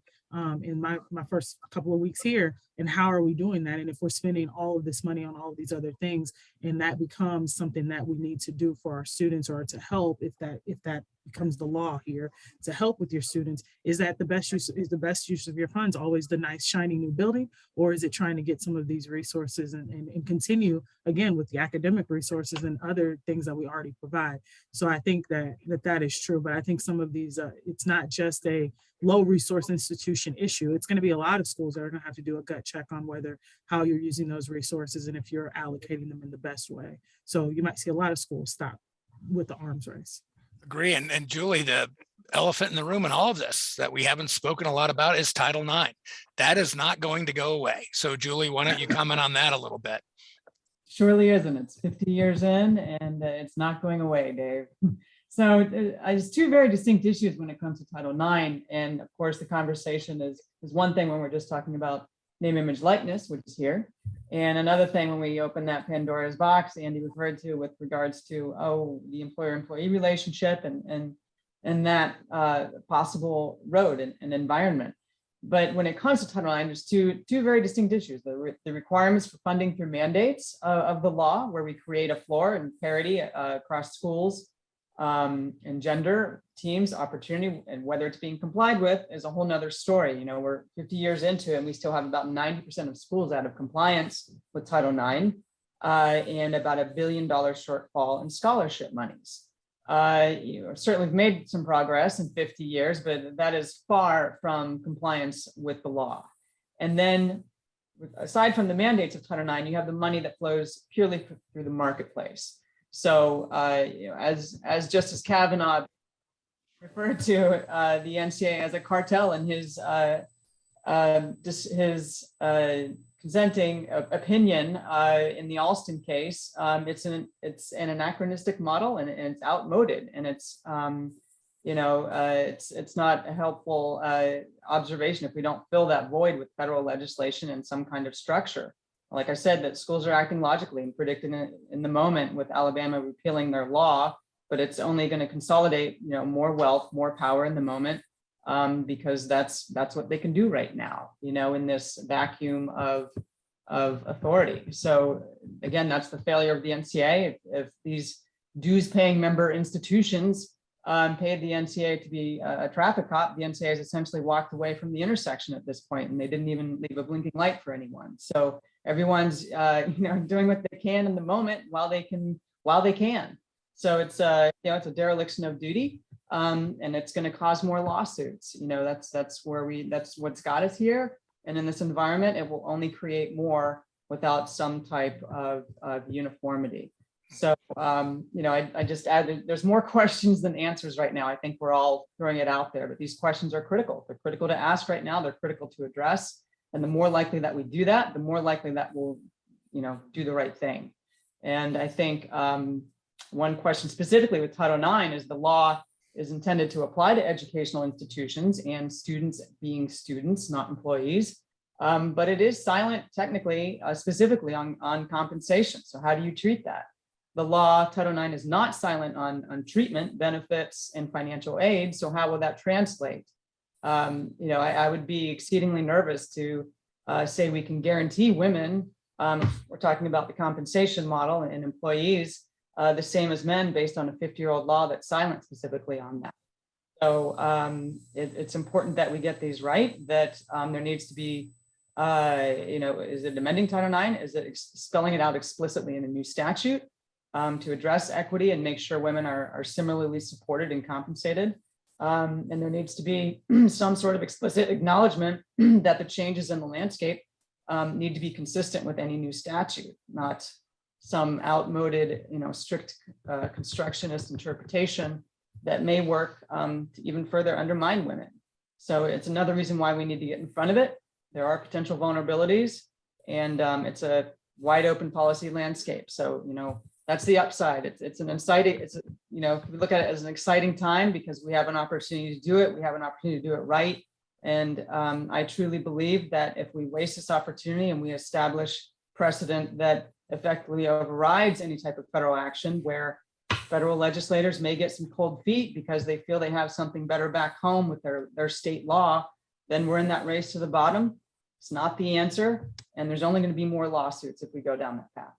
S7: in my first couple of weeks here. And how are we doing that? And if we're spending all of this money on all of these other things, and that becomes something that we need to do for our students, or to help, if that becomes the law here, to help with your students, is that the best use of your funds always the nice shiny new building, or is it trying to get some of these resources and continue again with the academic resources and other things that we already provide? So I think that is true, but I think some of these it's not just a low resource institution issue. It's going to be a lot of schools that are going to have to do a gut check on how you're using those resources and if you're allocating them in the best way. So you might see a lot of schools stop with the arms race.
S2: Agree. And Julie, the elephant in the room in all of this that we haven't spoken a lot about is Title IX. That is not going to go away. So Julie, why don't you comment on that a little bit?
S4: Surely isn't. It's 50 years in and it's not going away, Dave. So there's two very distinct issues when it comes to Title IX. And of course, the conversation is one thing when we're just talking about name, image, likeness, which is here. And another thing when we open that Pandora's box, Andy referred to with regards to, the employer-employee relationship and that possible road and environment. But when it comes to Title IX, there's two very distinct issues. The requirements for funding through mandates of the law, where we create a floor and parity across schools and gender, teams, opportunity, and whether it's being complied with is a whole nother story. You know, we're 50 years into it and we still have about 90% of schools out of compliance with Title IX and about $1 billion shortfall in scholarship monies. Certainly we've made some progress in 50 years, but that is far from compliance with the law. And then aside from the mandates of Title IX, you have the money that flows purely through the marketplace. So as Justice Kavanaugh referred to the NCAA as a cartel in his consenting opinion in the Alston case, it's an anachronistic model and it's outmoded, and it's not a helpful observation if we don't fill that void with federal legislation and some kind of structure. Like I said, that schools are acting logically and predicting it in the moment with Alabama repealing their law, but it's only going to consolidate, more wealth, more power in the moment, because that's what they can do right now, in this vacuum of authority. So again, that's the failure of the NCAA. If these dues-paying member institutions paid the NCAA to be a traffic cop, the NCAA has essentially walked away from the intersection at this point, and they didn't even leave a blinking light for anyone. So everyone's doing what they can in the moment while they can. So it's it's a dereliction of duty, and it's going to cause more lawsuits. That's what's got us here. And in this environment, it will only create more without some type of uniformity. So, I just add, there's more questions than answers right now. I think we're all throwing it out there, but these questions are critical. They're critical to ask right now. They're critical to address. And the more likely that we do that, the more likely that we'll, do the right thing. And I think one question specifically with Title IX is the law is intended to apply to educational institutions and students being students, not employees. But it is silent technically, specifically on compensation. So how do you treat that? The law, Title IX, is not silent on treatment, benefits, and financial aid. So how will that translate? I would be exceedingly nervous to say we can guarantee women, we're talking about the compensation model and employees, the same as men based on a 50-year-old law that's silent specifically on that. So it's important that we get these right, that there needs to be, is it amending Title IX? Is it spelling it out explicitly in a new statute to address equity and make sure women are similarly supported and compensated? And there needs to be some sort of explicit acknowledgement that the changes in the landscape need to be consistent with any new statute, not some outmoded, strict constructionist interpretation that may work to even further undermine women. So it's another reason why we need to get in front of it. There are potential vulnerabilities, and it's a wide open policy landscape. So, that's the upside. It's an exciting, we look at it as an exciting time because we have an opportunity to do it. We have an opportunity to do it right. And I truly believe that if we waste this opportunity and we establish precedent that effectively overrides any type of federal action, where federal legislators may get some cold feet because they feel they have something better back home with their state law, then we're in that race to the bottom. It's not the answer. And there's only going to be more lawsuits if we go down that path.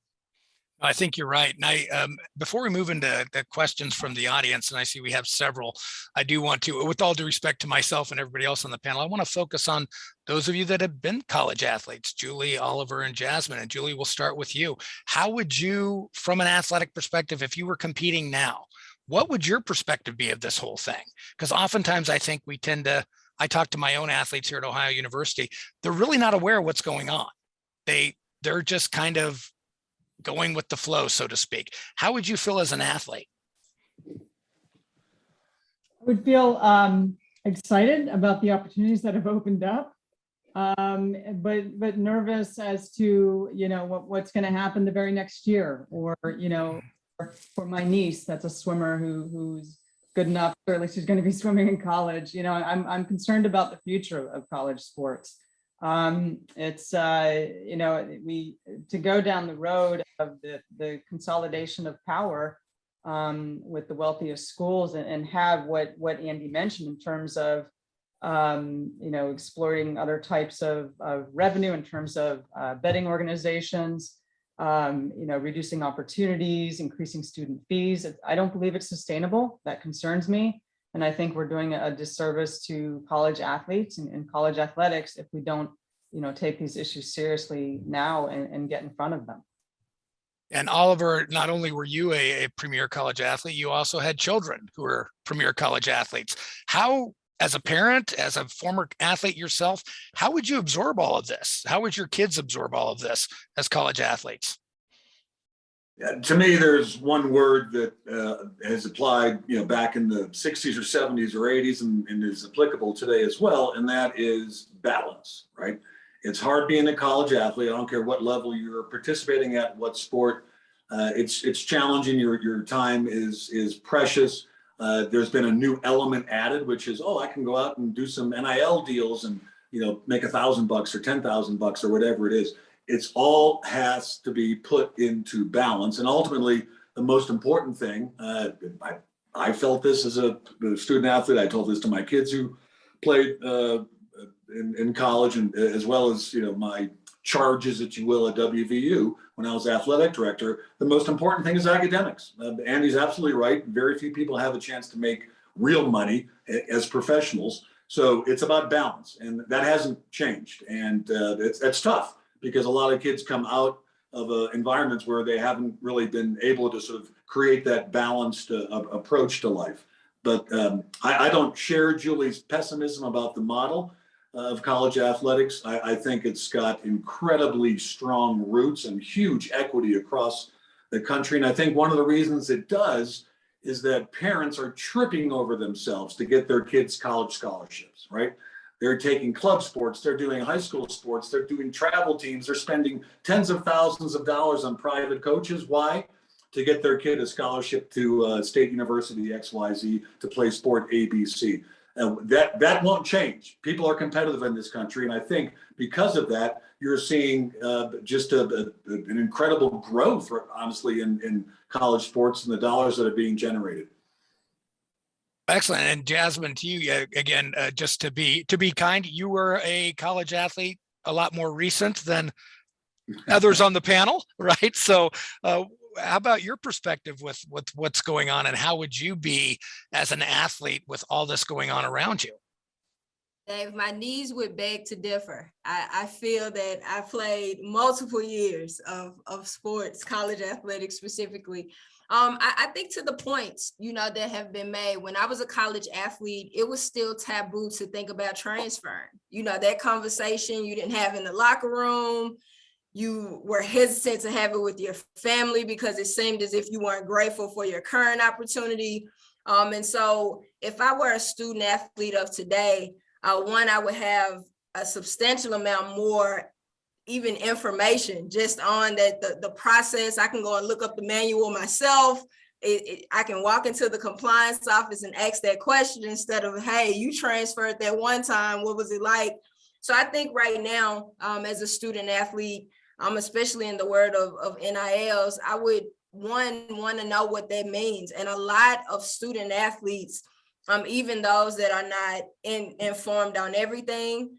S2: I think you're right. And before we move into the questions from the audience, and I see we have several, I do want to, with all due respect to myself and everybody else on the panel, I want to focus on those of you that have been college athletes, Julie, Oliver, and Jasmine. And Julie, we'll start with you. How would you, from an athletic perspective, if you were competing now, what would your perspective be of this whole thing? Because oftentimes I think I talk to my own athletes here at Ohio University, they're really not aware of what's going on. They're just kind of going with the flow, so to speak. How would you feel as an athlete?
S4: I would feel excited about the opportunities that have opened up. but nervous as to, what's going to happen the very next year, or, for my niece, that's a swimmer who's good enough, or at least she's going to be swimming in college. I'm concerned about the future of college sports. It's, to go down the road of the consolidation of power with the wealthiest schools, and have what Andy mentioned in terms of, exploring other types of revenue in terms of betting organizations, reducing opportunities, increasing student fees. I don't believe it's sustainable. That concerns me. And I think we're doing a disservice to college athletes and college athletics if we don't, take these issues seriously now and get in front of them.
S2: And Oliver, not only were you a premier college athlete, you also had children who were premier college athletes. How, as a parent, as a former athlete yourself, how would you absorb all of this? How would your kids absorb all of this as college athletes?
S5: Yeah, to me, there's one word that has applied, back in the 60s or 70s or 80s and is applicable today as well, and that is balance, right? It's hard being a college athlete. I don't care what level you're participating at, what sport. It's challenging. Your time is precious. There's been a new element added, which is, I can go out and do some NIL deals and, make $1,000 or $10,000 or whatever it is. It's all has to be put into balance. And ultimately, the most important thing, I felt this as a student athlete. I told this to my kids who played in college, and as well as, my charges, if you will, at WVU when I was athletic director. The most important thing is academics. Andy's absolutely right. Very few people have a chance to make real money as professionals. So it's about balance, and that hasn't changed. And it's tough because a lot of kids come out of environments where they haven't really been able to sort of create that balanced approach to life. But I don't share Julie's pessimism about the model of college athletics. I think it's got incredibly strong roots and huge equity across the country. And I think one of the reasons it does is that parents are tripping over themselves to get their kids college scholarships, right? They're taking club sports, they're doing high school sports, they're doing travel teams, they're spending tens of thousands of dollars on private coaches. Why? To get their kid a scholarship to State University XYZ to play sport ABC. That won't change. People are competitive in this country, and I think because of that, you're seeing just an incredible growth, honestly, in college sports and the dollars that are being generated.
S2: Excellent. And Jasmine, to you again, just to be kind, you were a college athlete a lot more recent than others on the panel, right? So how about your perspective with what's going on, and how would you be as an athlete with all this going on around you?
S6: Dave, my knees would beg to differ. I feel that I played multiple years of sports, college athletics specifically. I think to the points, that have been made, when I was a college athlete, it was still taboo to think about transferring. That conversation you didn't have in the locker room. You were hesitant to have it with your family because it seemed as if you weren't grateful for your current opportunity. And so if I were a student athlete of today, I would have a substantial amount more even information just on that the process. I can go and look up the manual myself. I can walk into the compliance office and ask that question instead of, hey, you transferred that one time, what was it like? So I think right now, as a student athlete, especially in the world of NILs, I would want to know what that means. And a lot of student athletes, even those that are not informed on everything,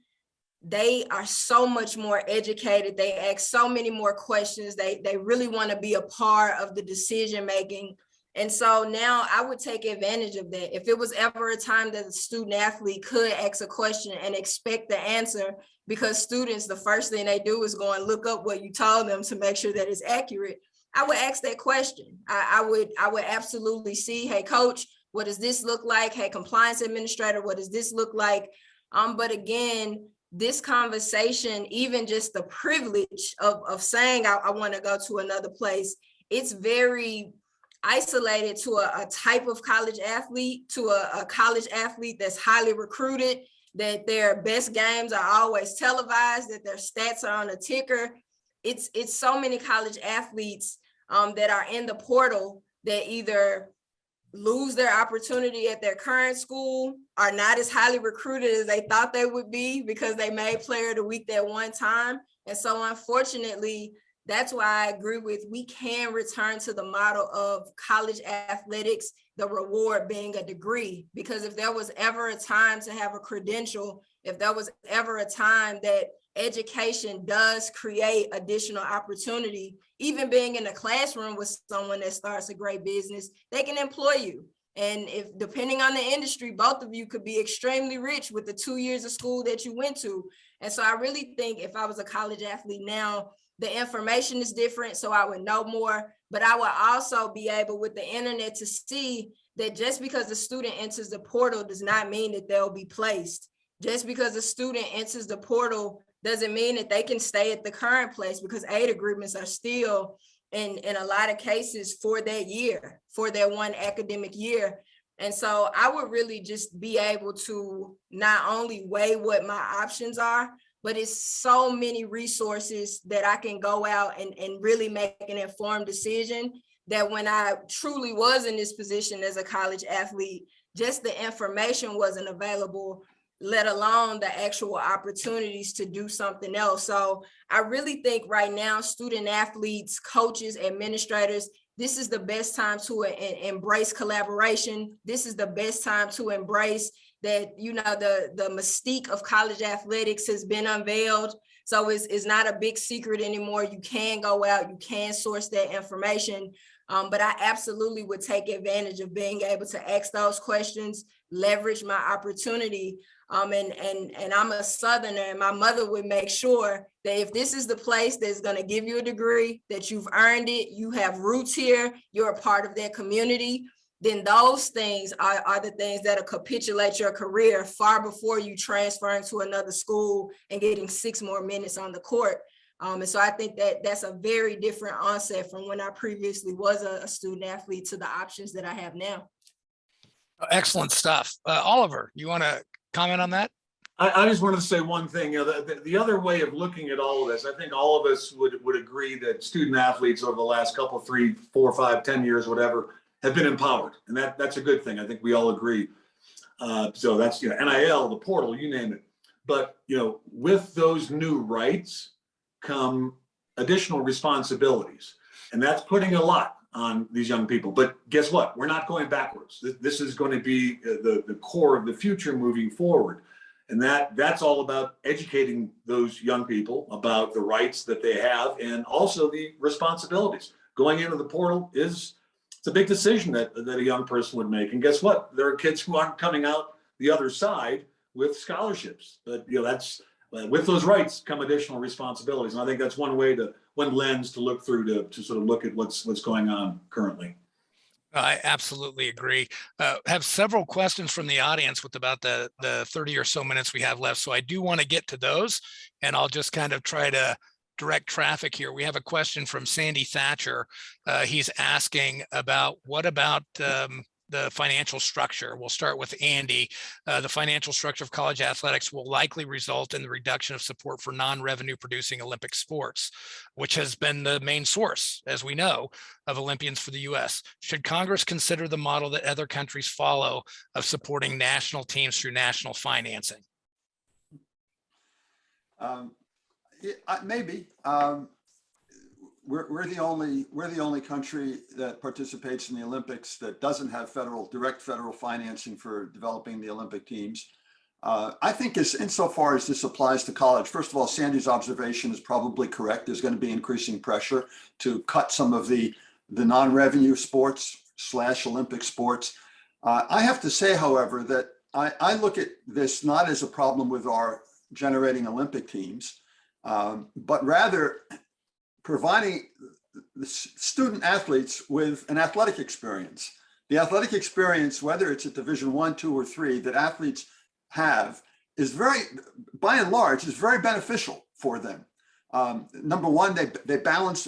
S6: they are so much more educated. They ask so many more questions. They really want to be a part of the decision making. And so now I would take advantage of that. If it was ever a time that a student athlete could ask a question and expect the answer, because students, the first thing they do is go and look up what you told them to make sure that it's accurate, I would ask that question. I would absolutely see, hey, coach, what does this look like? Hey, compliance administrator, what does this look like? But again, this conversation, even just the privilege of saying I want to go to another place, it's very isolated to a type of college athlete, to a college athlete that's highly recruited. that their best games are always televised, that their stats are on a ticker. It's so many college athletes that are in the portal that either lose their opportunity at their current school, are not as highly recruited as they thought they would be because they made player of the week that one time. And so unfortunately, that's why I agree with, we can return to the model of college athletics, the reward being a degree, because if there was ever a time to have a credential, if there was ever a time that education does create additional opportunity, even being in a classroom with someone that starts a great business, they can employ you. And if, depending on the industry, both of you could be extremely rich with the 2 years of school that you went to. And so I really think if I was a college athlete now, the information is different, so I would know more, but I would also be able with the internet to see that just because the student enters the portal does not mean that they'll be placed. Just because a student enters the portal doesn't mean that they can stay at the current place, because aid agreements are still in a lot of cases for that year, for their one academic year. And so I would really just be able to not only weigh what my options are, but it's so many resources that I can go out and really make an informed decision, that when I truly was in this position as a college athlete, just the information wasn't available, let alone the actual opportunities to do something else. So I really think right now, student athletes, coaches, administrators, this is the best time to embrace collaboration. This is the best time to embrace that, you know, the mystique of college athletics has been unveiled. So it's not a big secret anymore. You can go out, you can source that information. But I absolutely would take advantage of being able to ask those questions, leverage my opportunity. And I'm a Southerner, and my mother would make sure that if this is the place that's going to give you a degree, that you've earned it, you have roots here, you're a part of their community, then those things are the things that'll capitulate your career far before you transferring to another school and getting 6 more minutes on the court. And so I think that that's a very different onset from when I previously was a student athlete to the options that I have now.
S2: Excellent stuff. Oliver, you want to comment on that?
S5: I just wanted to say one thing. You know, the other way of looking at all of this, I think all of us would agree that student athletes over the last couple, 3, 4, 5, 10 years, whatever, have been empowered, and that's a good thing. I think we all agree. So that's, you know, NIL, the portal, you name it. But, you know, with those new rights come additional responsibilities, and that's putting a lot on these young people. But guess what? We're not going backwards. This is going to be the core of the future moving forward. And that's all about educating those young people about the rights that they have and also the responsibilities. Going into the portal it's a big decision that a young person would make. And guess what? There are kids who aren't coming out the other side with scholarships. But, you know, that's with those rights come additional responsibilities. And I think that's one lens to look through to sort of look at what's going on currently.
S2: I absolutely agree. Have several questions from the audience with about the 30 or so minutes we have left. So I do want to get to those, and I'll just kind of try to direct traffic here. We have a question from Sandy Thatcher. He's asking about what about the financial structure. We'll start with Andy. The financial structure of college athletics will likely result in the reduction of support for non-revenue producing Olympic sports, which has been the main source, as we know, of Olympians for the US. Should Congress consider the model that other countries follow of supporting national teams through national financing?
S3: Maybe. We're the only country that participates in the Olympics that doesn't have direct federal financing for developing the Olympic teams. I think insofar as this applies to college, first of all, Sandy's observation is probably correct. There's going to be increasing pressure to cut some of the non-revenue sports / Olympic sports. I have to say, however, that I look at this not as a problem with our generating Olympic teams, but rather providing the student athletes with an athletic experience. The athletic experience, whether it's at Division 1, 2, or 3, that athletes have is by and large, is very beneficial for them. Number one, they balance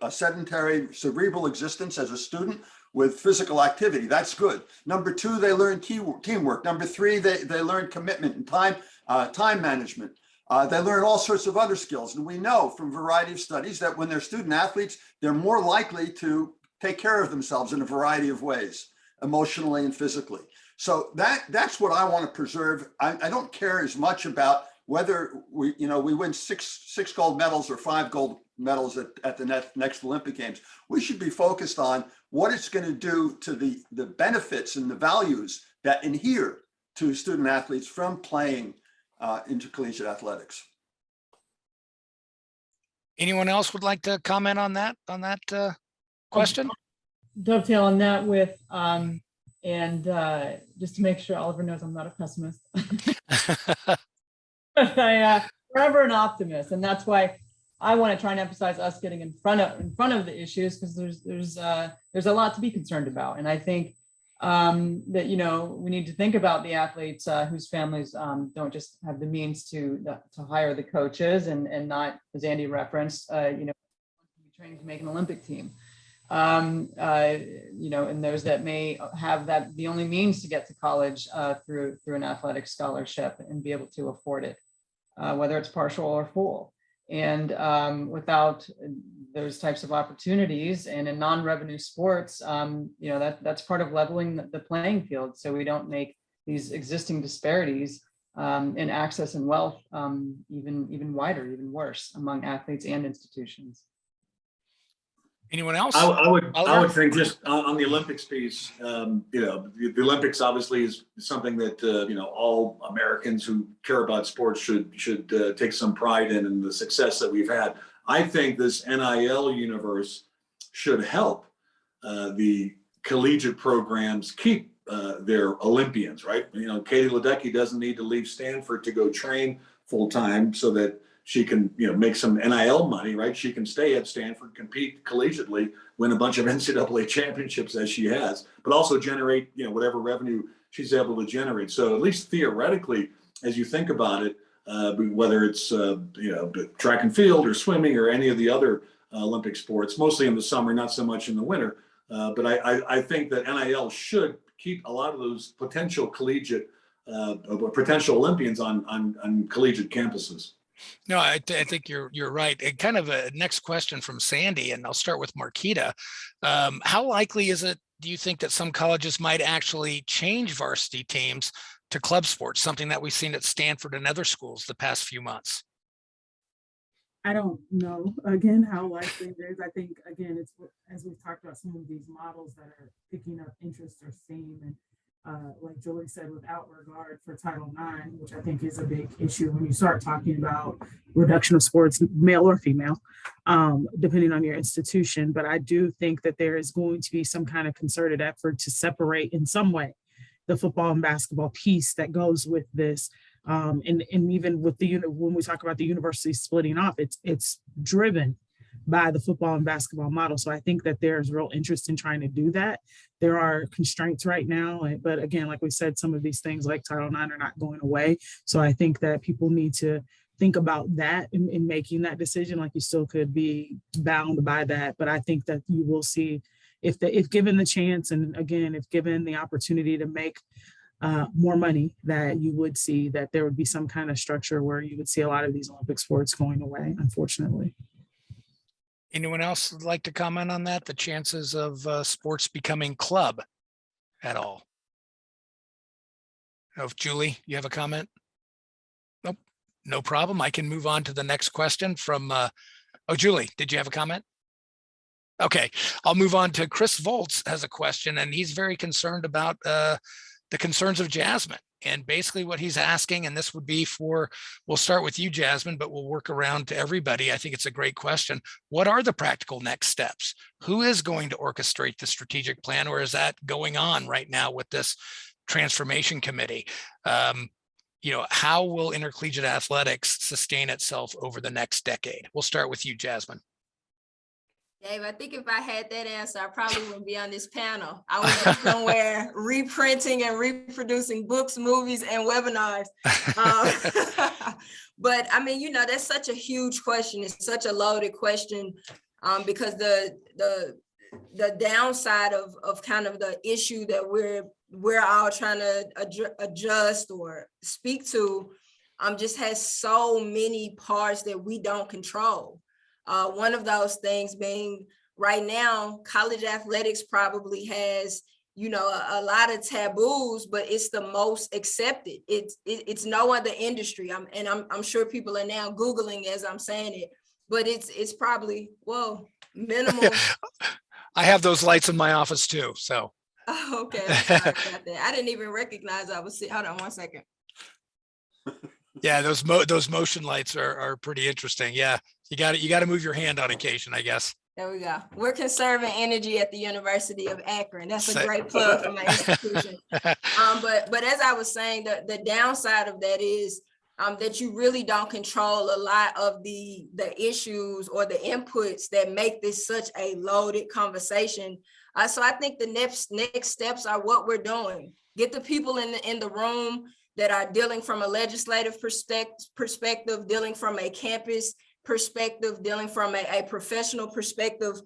S3: a sedentary cerebral existence as a student with physical activity. That's good. Number two, they learn teamwork. Number three, they learn commitment and time management. They learn all sorts of other skills. And we know from a variety of studies that when they're student athletes, they're more likely to take care of themselves in a variety of ways, emotionally and physically. So that's what I want to preserve. I don't care as much about whether we win six gold medals or 5 gold medals at the next Olympic Games. We should be focused on what it's going to do to the benefits and the values that adhere to student athletes from playing intercollegiate athletics.
S2: Anyone else would like to comment on that question?
S4: Dovetail on that with, just to make sure Oliver knows I'm not a pessimist. I forever an optimist, and that's why I want to try and emphasize us getting in front of the issues, because there's a lot to be concerned about, and I think that we need to think about the athletes whose families don't just have the means to hire the coaches and not, as Andy referenced, training to make an Olympic team. And those that may have that the only means to get to college through an athletic scholarship and be able to afford it, whether it's partial or full. And without those types of opportunities, and in non-revenue sports, that's part of leveling the playing field, so we don't make these existing disparities in access and wealth even wider, even worse among athletes and institutions.
S2: Anyone else?
S5: I would think just on the Olympics piece, the Olympics obviously is something that all Americans who care about sports should take some pride in, and the success that we've had. I think this NIL universe should help the collegiate programs keep their Olympians, right? Katie Ledecky doesn't need to leave Stanford to go train full time so that she can, make some NIL money, right? She can stay at Stanford, compete collegiately, win a bunch of NCAA championships as she has, but also generate, whatever revenue she's able to generate. So at least theoretically, as you think about it, whether it's, track and field or swimming or any of the other Olympic sports, mostly in the summer, not so much in the winter. But I think that NIL should keep a lot of those potential collegiate, potential Olympians on collegiate campuses.
S2: No, I think you're right. And kind of a next question from Sandy, and I'll start with Marquita. How likely is it, do you think, that some colleges might actually change varsity teams to club sports, something that we've seen at Stanford and other schools the past few months?
S7: I don't know, again, how likely it is. I think, again, it's as we've talked about some of these models that are picking up interest or steam, and like Julie said, without regard for Title IX, which I think is a big issue when you start talking about reduction of sports, male or female, depending on your institution. But I do think that there is going to be some kind of concerted effort to separate in some way the football and basketball piece that goes with this. And even with when we talk about the university splitting off, it's driven by the football and basketball model. So I think that there's real interest in trying to do that. There are constraints right now, but again, like we said, some of these things like Title IX are not going away. So I think that people need to think about that in making that decision. Like, you still could be bound by that, but I think that you will see, if given the chance, and again, if given the opportunity to make more money, that you would see that there would be some kind of structure where you would see a lot of these Olympic sports going away, unfortunately.
S2: Anyone else would like to comment on that? The chances of sports becoming club at all? Oh, Julie, you have a comment? Nope, no problem. I can move on to the next question from, Julie, did you have a comment? Okay, I'll move on to Chris Volz has a question, and he's very concerned about the concerns of Jasmine. And basically what he's asking, and this would be we'll start with you, Jasmine, but we'll work around to everybody. I think it's a great question. What are the practical next steps? Who is going to orchestrate the strategic plan, or is that going on right now with this transformation committee? How will intercollegiate athletics sustain itself over the next decade? We'll start with you, Jasmine.
S6: Dave, I think if I had that answer, I probably wouldn't be on this panel. I would be somewhere reprinting and reproducing books, movies, and webinars. But I mean, that's such a huge question. It's such a loaded question because the the downside of kind of the issue that we're all trying to adjust or speak to, just has so many parts that we don't control. One of those things being right now, college athletics probably has, you know, a lot of taboos, but it's the most accepted. It's no other industry. I'm sure people are now Googling as I'm saying it, but it's probably, whoa, minimal.
S2: I have those lights in my office too, so.
S6: Oh, okay, I'm sorry about that. I didn't even recognize I was, hold on one second.
S2: Yeah, those motion lights are pretty interesting. Yeah, you got to move your hand on occasion, I guess.
S6: There we go. We're conserving energy at the University of Akron. That's a great plug for my institution. But as I was saying, the downside of that is that you really don't control a lot of the issues or the inputs that make this such a loaded conversation. So I think the next steps are what we're doing. Get the people in the room that are dealing from a legislative perspective, dealing from a campus perspective, dealing from a professional perspective,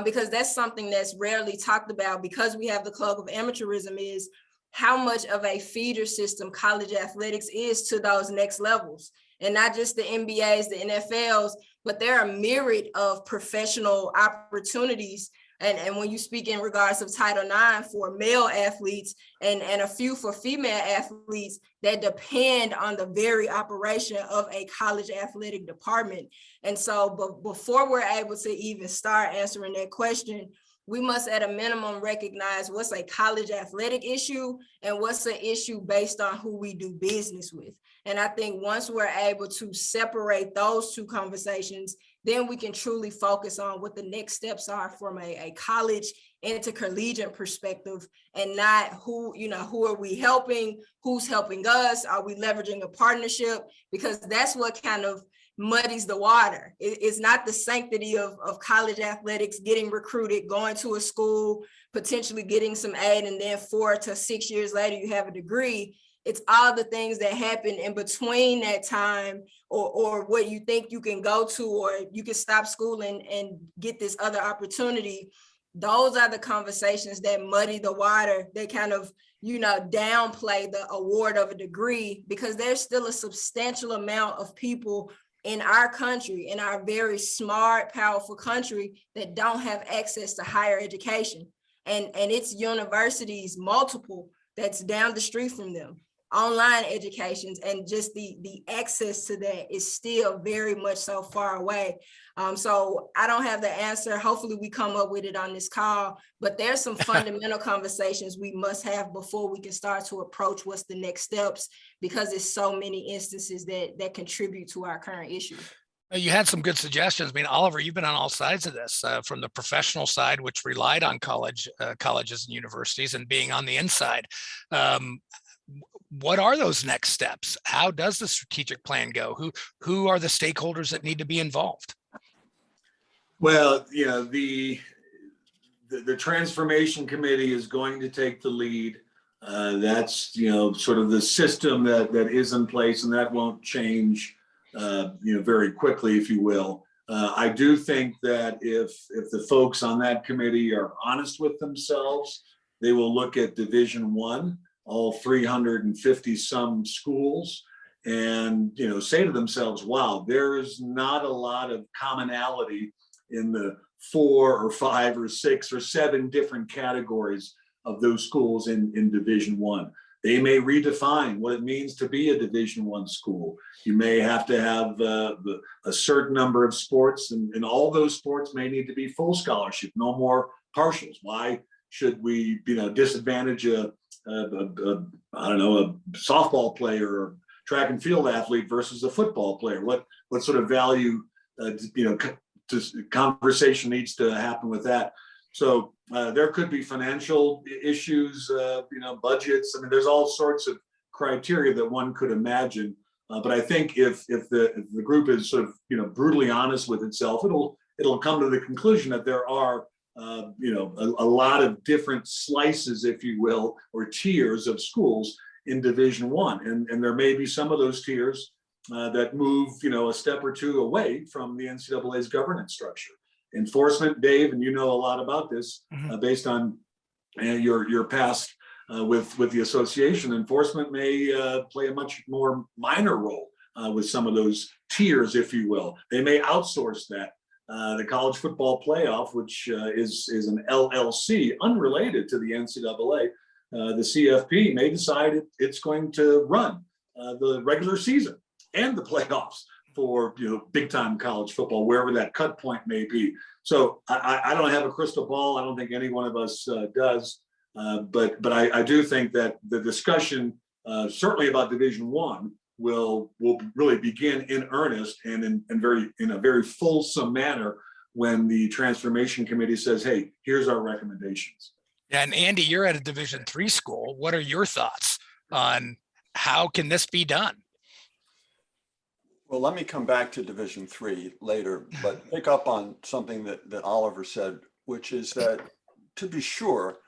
S6: because that's something that's rarely talked about because we have the club of amateurism, is how much of a feeder system college athletics is to those next levels. And not just the NBAs, the NFLs, but there are a myriad of professional opportunities. And when you speak in regards of Title IX for male athletes and a few for female athletes that depend on the very operation of a college athletic department. And so before we're able to even start answering that question, we must at a minimum recognize what's a college athletic issue and what's an issue based on who we do business with. And I think once we're able to separate those two conversations, then we can truly focus on what the next steps are from a college intercollegiate perspective, and not who are we helping, who's helping us, are we leveraging a partnership? Because that's what kind of muddies the water. It's not the sanctity of college athletics, getting recruited, going to a school, potentially getting some aid, and then 4 to 6 years later, you have a degree. It's all the things that happen in between that time, or what you think you can go to, or you can stop school and get this other opportunity. Those are the conversations that muddy the water. They kind of, downplay the award of a degree, because there's still a substantial amount of people in our country, in our very smart, powerful country, that don't have access to higher education. And it's universities, multiple, that's down the street from them. Online educations, and just the access to that is still very much so far away. So I don't have the answer. Hopefully we come up with it on this call, but there's some fundamental conversations we must have before we can start to approach what's the next steps, because there's so many instances that contribute to our current issue.
S2: You had some good suggestions. I mean, Oliver, you've been on all sides of this, from the professional side, which relied on colleges and universities, and being on the inside. What are those next steps? How does the strategic plan go? Who are the stakeholders that need to be involved?
S5: Well, the transformation committee is going to take the lead. That's sort of the system that is in place, and that won't change very quickly, if you will. I do think that if the folks on that committee are honest with themselves, they will look at Division I, all 350 some schools, and say to themselves, wow, there is not a lot of commonality in the 4 or 5 or 6 or 7 different categories of those schools in Division I. They may redefine what it means to be a Division I school. You may have to have a certain number of sports, and all those sports may need to be full scholarship, no more partials. Why should we disadvantage a softball player or track and field athlete versus a football player? What sort of value conversation needs to happen with that? So there could be financial issues, budgets. I mean, there's all sorts of criteria that one could imagine. But I think if the group is sort of brutally honest with itself, it'll come to the conclusion that there are a lot of different slices, if you will, or tiers of schools in Division I, and there may be some of those tiers that move a step or two away from the NCAA's governance structure. Enforcement, Dave, and you know a lot about this
S2: Mhm.
S5: based on your past with the association. Enforcement may play a much more minor role with some of those tiers, if you will. They may outsource that. The college football playoff, which is an LLC unrelated to the NCAA, the CFP may decide it's going to run the regular season and the playoffs for big time college football, wherever that cut point may be. So I don't have a crystal ball. I don't think any one of us does. But I do think that the discussion, certainly about Division I, will really begin in earnest and in a very fulsome manner when the Transformation Committee says, "Hey, here's our recommendations."
S2: And Andy, you're at a Division III school. What are your thoughts on how can this be done?
S3: Well, let me come back to Division III later, but pick up on something that Oliver said, which is that, to be sure,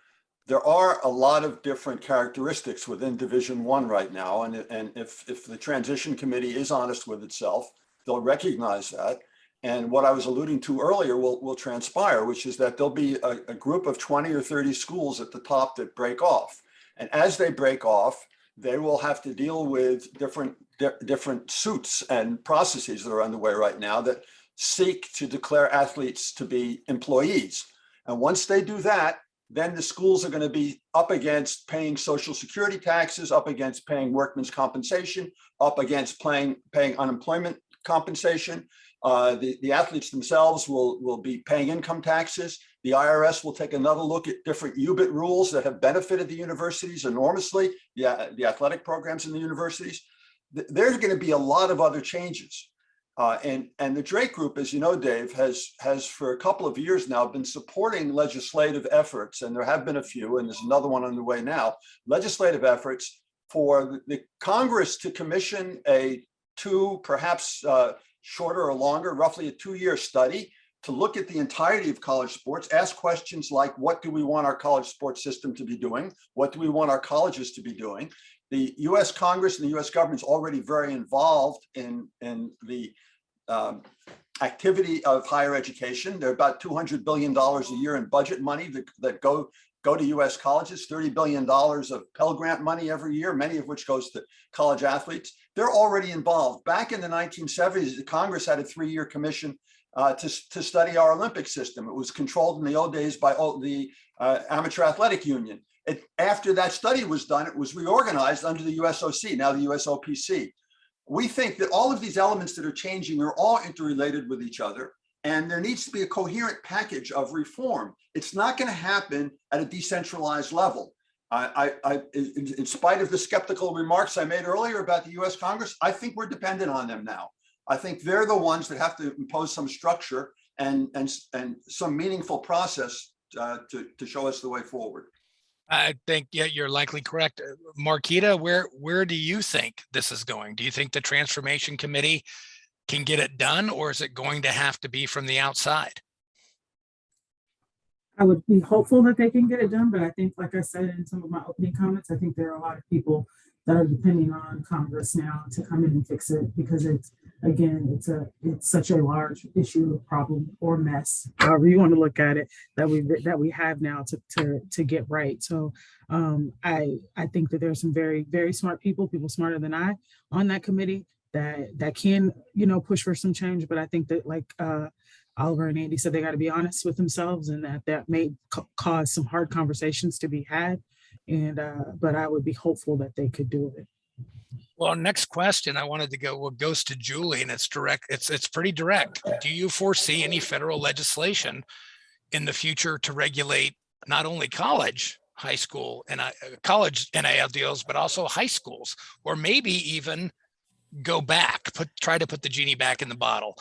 S3: there are a lot of different characteristics within Division I right now. And if the Transition Committee is honest with itself, they'll recognize that. And what I was alluding to earlier will transpire, which is that there'll be a group of 20 or 30 schools at the top that break off. And as they break off, they will have to deal with different suits and processes that are underway right now that seek to declare athletes to be employees. And once they do that, then the schools are going to be up against paying Social Security taxes, up against paying workmen's compensation, up against paying unemployment compensation. The athletes themselves will be paying income taxes. The IRS will take another look at different UBIT rules that have benefited the universities enormously, the athletic programs in the universities. There's going to be a lot of other changes. And the Drake Group, as you know, Dave, has for a couple of years now been supporting legislative efforts, and there have been a few, and there's another one underway now, legislative efforts for the Congress to commission a perhaps shorter or longer, roughly a 2-year study to look at the entirety of college sports, ask questions like, what do we want our college sports system to be doing? What do we want our colleges to be doing? The US Congress and the US government is already very involved in the activity of higher education. There are about $200 billion a year in budget money that go to US colleges, $30 billion of Pell Grant money every year, many of which goes to college athletes. They're already involved. Back in the 1970s, the Congress had a 3-year commission to study our Olympic system. It was controlled in the old days by the Amateur Athletic Union. After that study was done, it was reorganized under the USOC, now the USOPC. We think that all of these elements that are changing are all interrelated with each other, and there needs to be a coherent package of reform. It's not going to happen at a decentralized level. In spite of the skeptical remarks I made earlier about the US Congress, I think we're dependent on them now. I think they're the ones that have to impose some structure and some meaningful process to show us the way forward.
S2: I think, yeah, you're likely correct. Marquita, where do you think this is going? Do you think the Transformation Committee can get it done, or is it going to have to be from the outside?
S7: I would be hopeful that they can get it done, but I think, like I said in some of my opening comments, I think there are a lot of people that are depending on Congress now to come in and fix it, because it's such a large issue, problem, or mess, however you want to look at it, that we have now to get right. So I think that there's some very, very smart people smarter than I on that committee that can push for some change. But I think that, like Oliver and Andy said, they got to be honest with themselves, and that may cause some hard conversations to be had. And but I would be hopeful that they could do it.
S2: Well, next question I wanted to goes to Julie, and it's direct. It's pretty direct. Do you foresee any federal legislation in the future to regulate not only college, high school, and college NIL deals, but also high schools, or maybe even go back, try to put the genie back in the bottle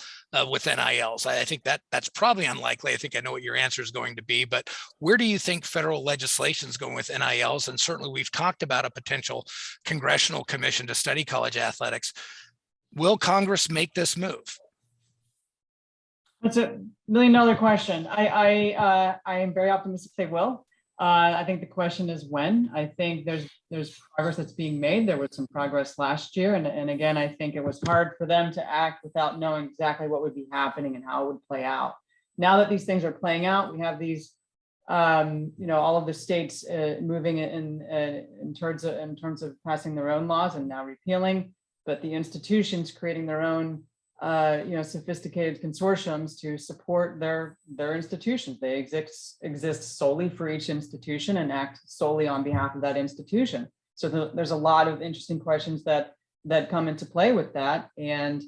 S2: with NILs? I think that's probably unlikely. I think I know what your answer is going to be, but where do you think federal legislation is going with NILs? And certainly we've talked about a potential congressional commission to study college athletics. Will Congress make this move?
S4: That's $1 million question. I am very optimistic they will. I think the question is when. I think there's progress that's being made. There was some progress last year. And again, I think it was hard for them to act without knowing exactly what would be happening and how it would play out. now that these things are playing out, we have these, all of the states moving in terms of passing their own laws and now repealing, but the institutions creating their own sophisticated consortiums to support their institutions. They exist solely for each institution and act solely on behalf of that institution. So there's a lot of interesting questions that come into play with that. And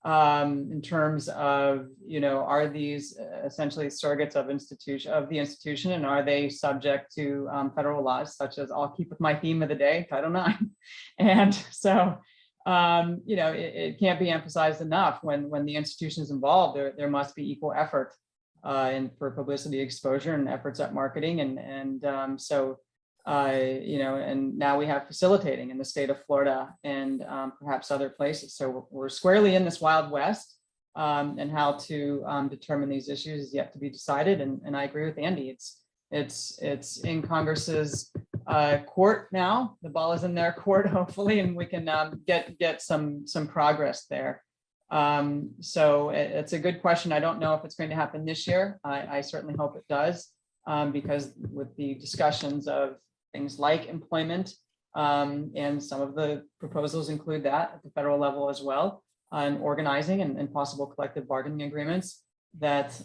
S4: in terms of, are these essentially surrogates of the institution, and are they subject to federal laws, such as, I'll keep with my theme of the day, Title IX. And so, it can't be emphasized enough when the institution is involved, there must be equal effort for publicity exposure and efforts at marketing. And now we have facilitating in the state of Florida and perhaps other places. So we're squarely in this Wild West, and how to determine these issues is yet to be decided. And I agree with Andy. It's in Congress's court now. The ball is in their court, hopefully, and we can get some progress there. So it's a good question. I don't know if it's going to happen this year. I certainly hope it does, because with the discussions of things like employment, and some of the proposals include that at the federal level as well, on organizing and possible collective bargaining agreements, that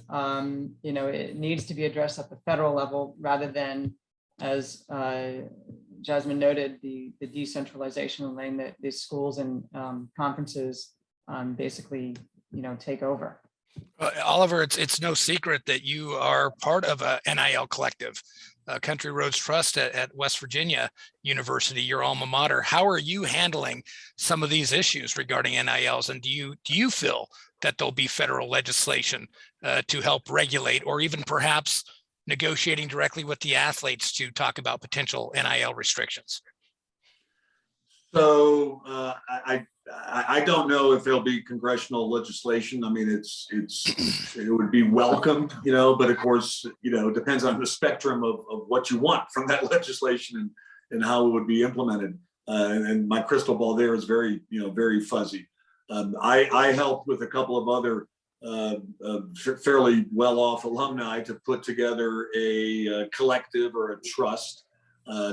S4: it needs to be addressed at the federal level rather than, as Jasmine noted, the decentralization and letting the schools and conferences basically take over.
S2: Oliver, it's no secret that you are part of a NIL collective, Country Roads Trust at West Virginia University, your alma mater. How are you handling some of these issues regarding NILs? And do you feel that there'll be federal legislation to help regulate, or even perhaps negotiating directly with the athletes to talk about potential NIL restrictions?
S5: So I don't know if there'll be congressional legislation. I mean, it would be welcomed, but of course, it depends on the spectrum of what you want from that legislation and how it would be implemented. And my crystal ball there is very, very fuzzy. I helped with a couple of other fairly well-off alumni to put together a collective or a trust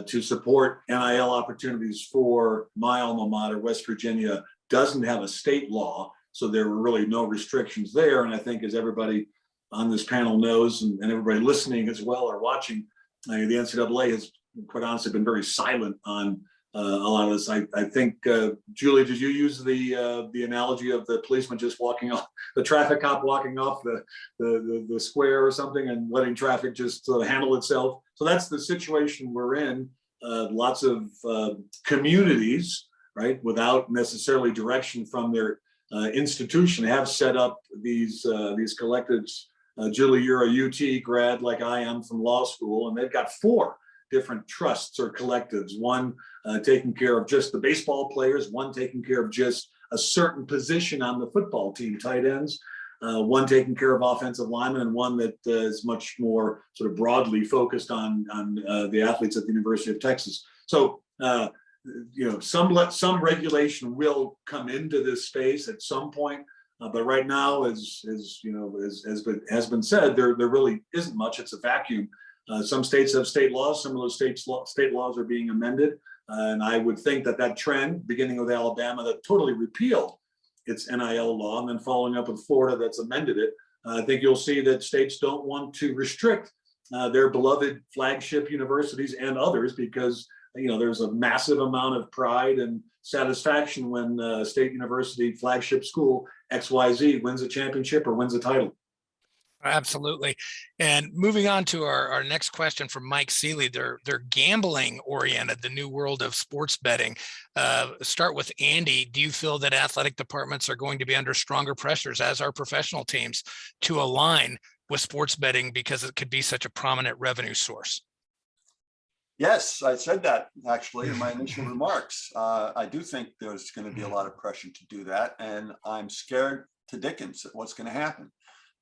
S5: to support NIL opportunities for my alma mater. West Virginia doesn't have a state law, so there were really no restrictions there. And I think, as everybody on this panel knows, and everybody listening as well or watching, the NCAA has, quite honestly, been very silent on a lot of this. I think, Julie, did you use the analogy of the policeman just walking off, the traffic cop walking off the square or something, and letting traffic just handle itself? So that's the situation we're in. Lots of communities, right, without necessarily direction from their institution, have set up these collectives. Julie, you're a UT grad like I am from law school, and they've got 4 different trusts or collectives, one taking care of just the baseball players, one taking care of just a certain position on the football team, tight ends, one taking care of offensive linemen, and one that is much more sort of broadly focused on the athletes at the University of Texas. So, some regulation will come into this space at some point, but right now, as has been said, there really isn't much. It's a vacuum. Some states have state laws. Some of those state laws are being amended. And I would think that trend, beginning with Alabama, that totally repealed its NIL law, and then following up with Florida that's amended it, I think you'll see that states don't want to restrict their beloved flagship universities and others, because there's a massive amount of pride and satisfaction when a state university flagship school XYZ wins a championship or wins a title.
S2: Absolutely. And moving on to our next question from Mike Seeley, they're gambling oriented, the new world of sports betting. Start with Andy. Do you feel that athletic departments are going to be under stronger pressures, as are professional teams, to align with sports betting because it could be such a prominent revenue source?
S3: Yes, I said that actually in my initial remarks. I do think there's going to be a lot of pressure to do that, and I'm scared to dickens at what's going to happen.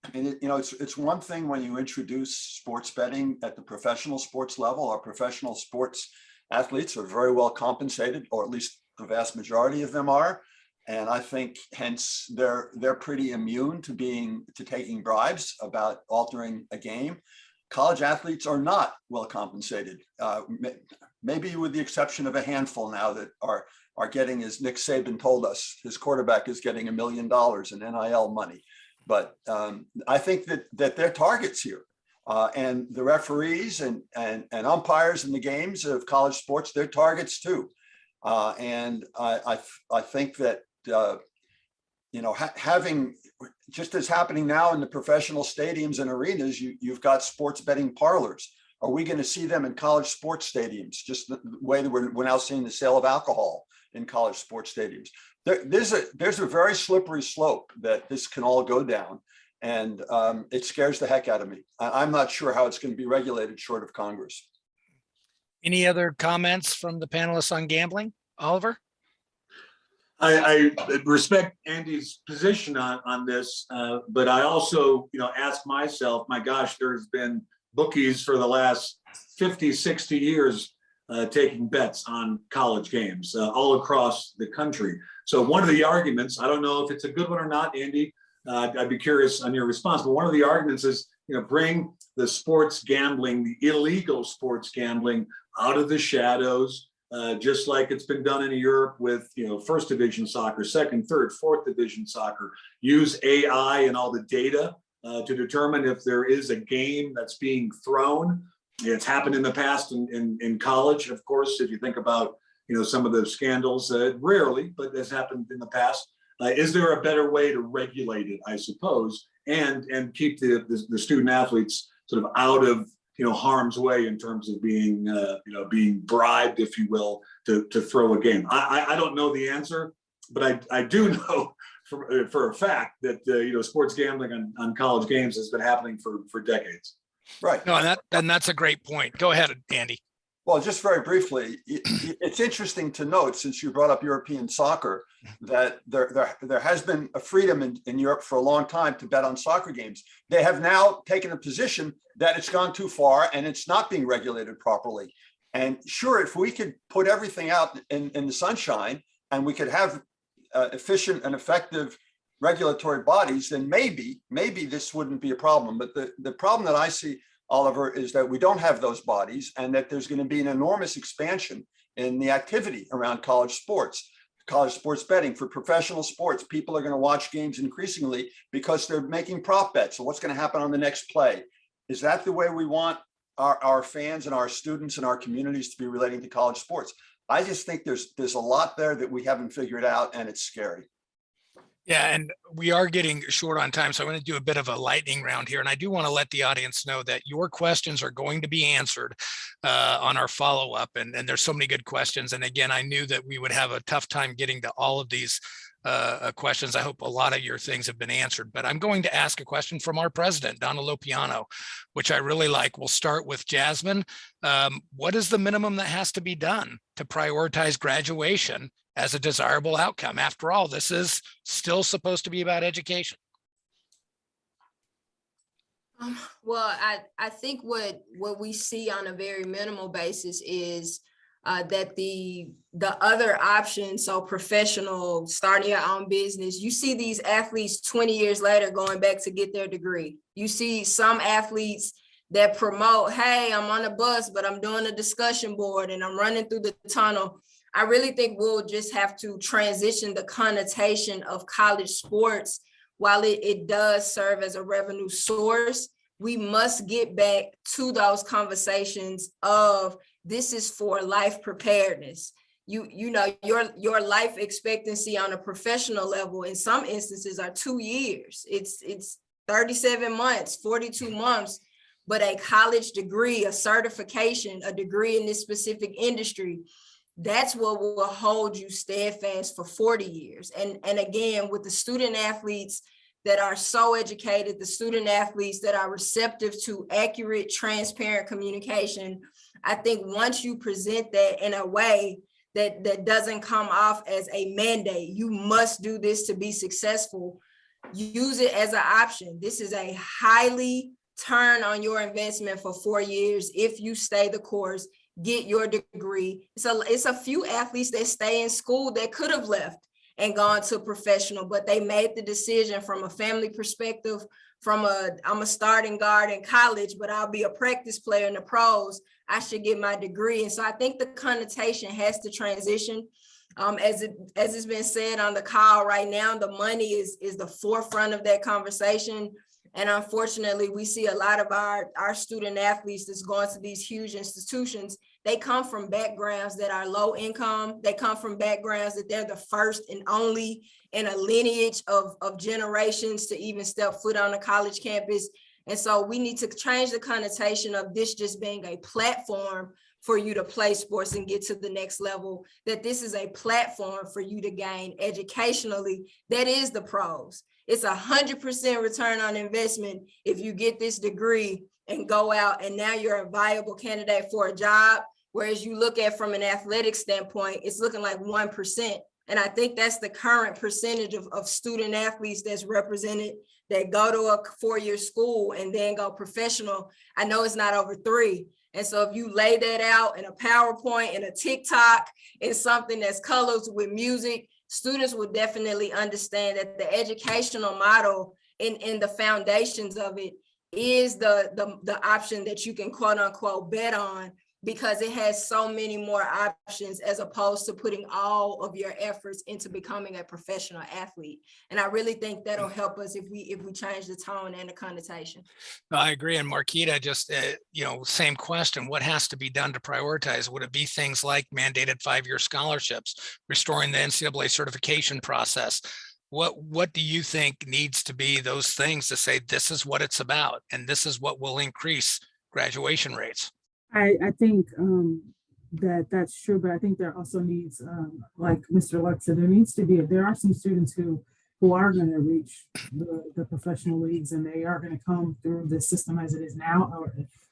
S3: I mean, it's one thing when you introduce sports betting at the professional sports level. Our professional sports athletes are very well compensated, or at least the vast majority of them are. And I think hence they're pretty immune to taking bribes about altering a game. College athletes are not well compensated, maybe with the exception of a handful now that are getting, as Nick Saban told us, his quarterback is getting $1 million in NIL money. But I think that they're targets here. And the referees and umpires in the games of college sports, they're targets too. And I think that, having, just as happening now in the professional stadiums and arenas, you've got sports betting parlors. Are we going to see them in college sports stadiums? Just the way that we're now seeing the sale of alcohol in college sports stadiums. There's a very slippery slope that this can all go down. And it scares the heck out of me. I'm not sure how it's going to be regulated short of Congress.
S2: Any other comments from the panelists on gambling? Oliver?
S5: I respect Andy's position on this, but I also, ask myself, my gosh, there's been bookies for the last 50, 60 years taking bets on college games all across the country. So one of the arguments, I don't know if it's a good one or not, Andy, I'd be curious on your response, but one of the arguments is, bring the sports gambling, the illegal sports gambling out of the shadows, just like it's been done in Europe with, first division soccer, second, third, fourth division soccer. Use AI and all the data to determine if there is a game that's being thrown. It's happened in the past in college, of course, if you think about, some of the scandals, rarely, but has happened in the past. Is there a better way to regulate it, I suppose, and keep the student athletes sort of out of harm's way in terms of being being bribed, if you will, to throw a game? I don't know the answer, but I do know for a fact that sports gambling on college games has been happening for decades.
S3: Right.
S2: No, and that's a great point. Go ahead, Andy.
S3: Well, just very briefly, it's interesting to note, since you brought up European soccer, that there has been a freedom in Europe for a long time to bet on soccer games. They have now taken a position that it's gone too far and it's not being regulated properly. And sure, if we could put everything out in the sunshine and we could have efficient and effective regulatory bodies, then maybe this wouldn't be a problem. But the problem that I see, Oliver, is that we don't have those bodies and that there's going to be an enormous expansion in the activity around college sports betting. For professional sports, people are going to watch games increasingly because they're making prop bets. So what's going to happen on the next play? Is that the way we want our fans and our students and our communities to be relating to college sports? I just think there's a lot there that we haven't figured out, and it's scary.
S2: Yeah, and we are getting short on time, so I'm going to do a bit of a lightning round here. And I do want to let the audience know that your questions are going to be answered on our follow-up. And there's so many good questions. And again, I knew that we would have a tough time getting to all of these questions. I hope a lot of your things have been answered. But I'm going to ask a question from our president, Donna Lopiano, which I really like. We'll start with Jasmine. What is the minimum that has to be done to prioritize graduation as a desirable outcome? After all, this is still supposed to be about education.
S6: Well, I think what we see on a very minimal basis is that the other options, so professional, starting your own business, you see these athletes 20 years later going back to get their degree. You see some athletes that promote, hey, I'm on a bus, but I'm doing a discussion board and I'm running through the tunnel. I really think we'll just have to transition the connotation of college sports. While it does serve as a revenue source, we must get back to those conversations of this is for life preparedness. You know, your life expectancy on a professional level in some instances are 2 years. It's 37 months, 42 months, but a college degree, a certification, a degree in this specific industry, that's what will hold you steadfast for 40 years. And again, with the student athletes that are so educated, the student athletes that are receptive to accurate, transparent communication, I think once you present that in a way that doesn't come off as a mandate, you must do this to be successful, use it as an option. This is a highly turn on your investment for 4 years if you stay the course. Get your degree. So it's a few athletes that stay in school that could have left and gone to professional, but they made the decision from a family perspective, I'm a starting guard in college, but I'll be a practice player in the pros. I should get my degree. And so I think the connotation has to transition. As it's been said on the call right now, the money is the forefront of that conversation. And unfortunately, we see a lot of our student athletes that's going to these huge institutions. They come from backgrounds that are low income. They come from backgrounds that they're the first and only in a lineage of generations to even step foot on a college campus. And so we need to change the connotation of this just being a platform for you to play sports and get to the next level, that this is a platform for you to gain educationally. That is the pros. It's 100% return on investment if you get this degree and go out and now you're a viable candidate for a job. Whereas you look at from an athletic standpoint, it's looking like 1%. And I think that's the current percentage of student athletes that's represented that go to a 4-year school and then go professional. I know it's not over 3. And so if you lay that out in a PowerPoint, in a TikTok, in something that's colored with music, students will definitely understand that the educational model in the foundations of it is the option that you can quote unquote bet on, because it has so many more options as opposed to putting all of your efforts into becoming a professional athlete. And I really think that'll help us if we change the tone and the connotation.
S2: No, I agree. And Marquita, just, same question, what has to be done to prioritize? Would it be things like mandated 5-year scholarships, restoring the NCAA certification process? What do you think needs to be those things to say, this is what it's about, and this is what will increase graduation rates?
S7: I think that's true, but I think there also needs, like Mr. Lutz said, there are some students who are going to reach the professional leagues, and they are going to come through the system as it is now,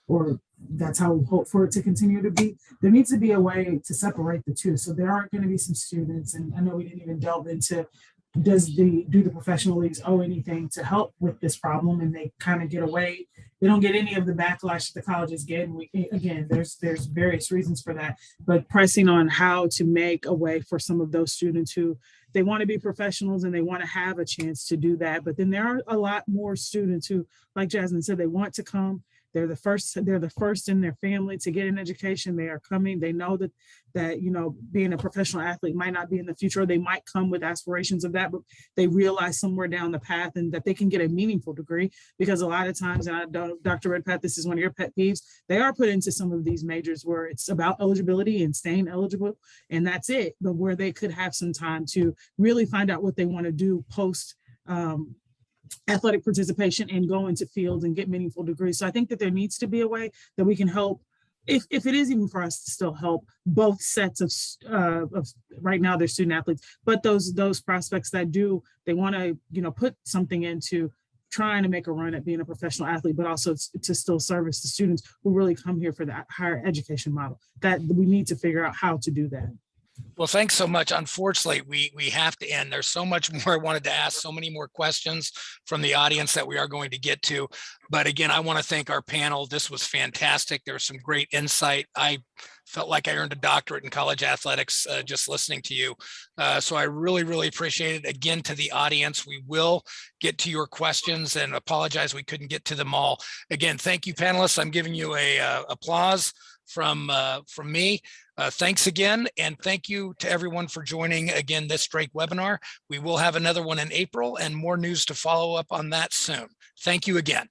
S7: or that's how we hope for it to continue to be. There needs to be a way to separate the two. So there aren't going to be some students, and I know we didn't even delve into do the professional leagues owe anything to help with this problem, and they kind of get away. They don't get any of the backlash that the colleges get. And again, there's various reasons for that, but pressing on how to make a way for some of those students who they want to be professionals and they want to have a chance to do that. But then there are a lot more students who, like Jasmine said, they want to come. They're the first in their family to get an education. They are coming. They know that being a professional athlete might not be in the future. They might come with aspirations of that, but they realize somewhere down the path and that they can get a meaningful degree, because a lot of times, and I know, Dr. Redpath, this is one of your pet peeves, they are put into some of these majors where it's about eligibility and staying eligible, and that's it. But where they could have some time to really find out what they want to do post athletic participation and go into fields and get meaningful degrees. So I think that there needs to be a way that we can help, if it is even for us to still help both sets of right now they're student athletes, but those prospects that they want to put something into trying to make a run at being a professional athlete, but also to still service the students who really come here for that higher education model. That we need to figure out how to do that.
S2: Well, thanks so much. Unfortunately, we have to end. There's so much more I wanted to ask, so many more questions from the audience that we are going to get to. But again, I want to thank our panel. This was fantastic. There was some great insight. I felt like I earned a doctorate in college athletics just listening to you. So I really, really appreciate it. Again, to the audience, we will get to your questions, and apologize we couldn't get to them all. Again, thank you, panelists. I'm giving you a applause from me. Thanks again, and thank you to everyone for joining again this Drake webinar. We will have another one in April and more news to follow up on that soon. Thank you again.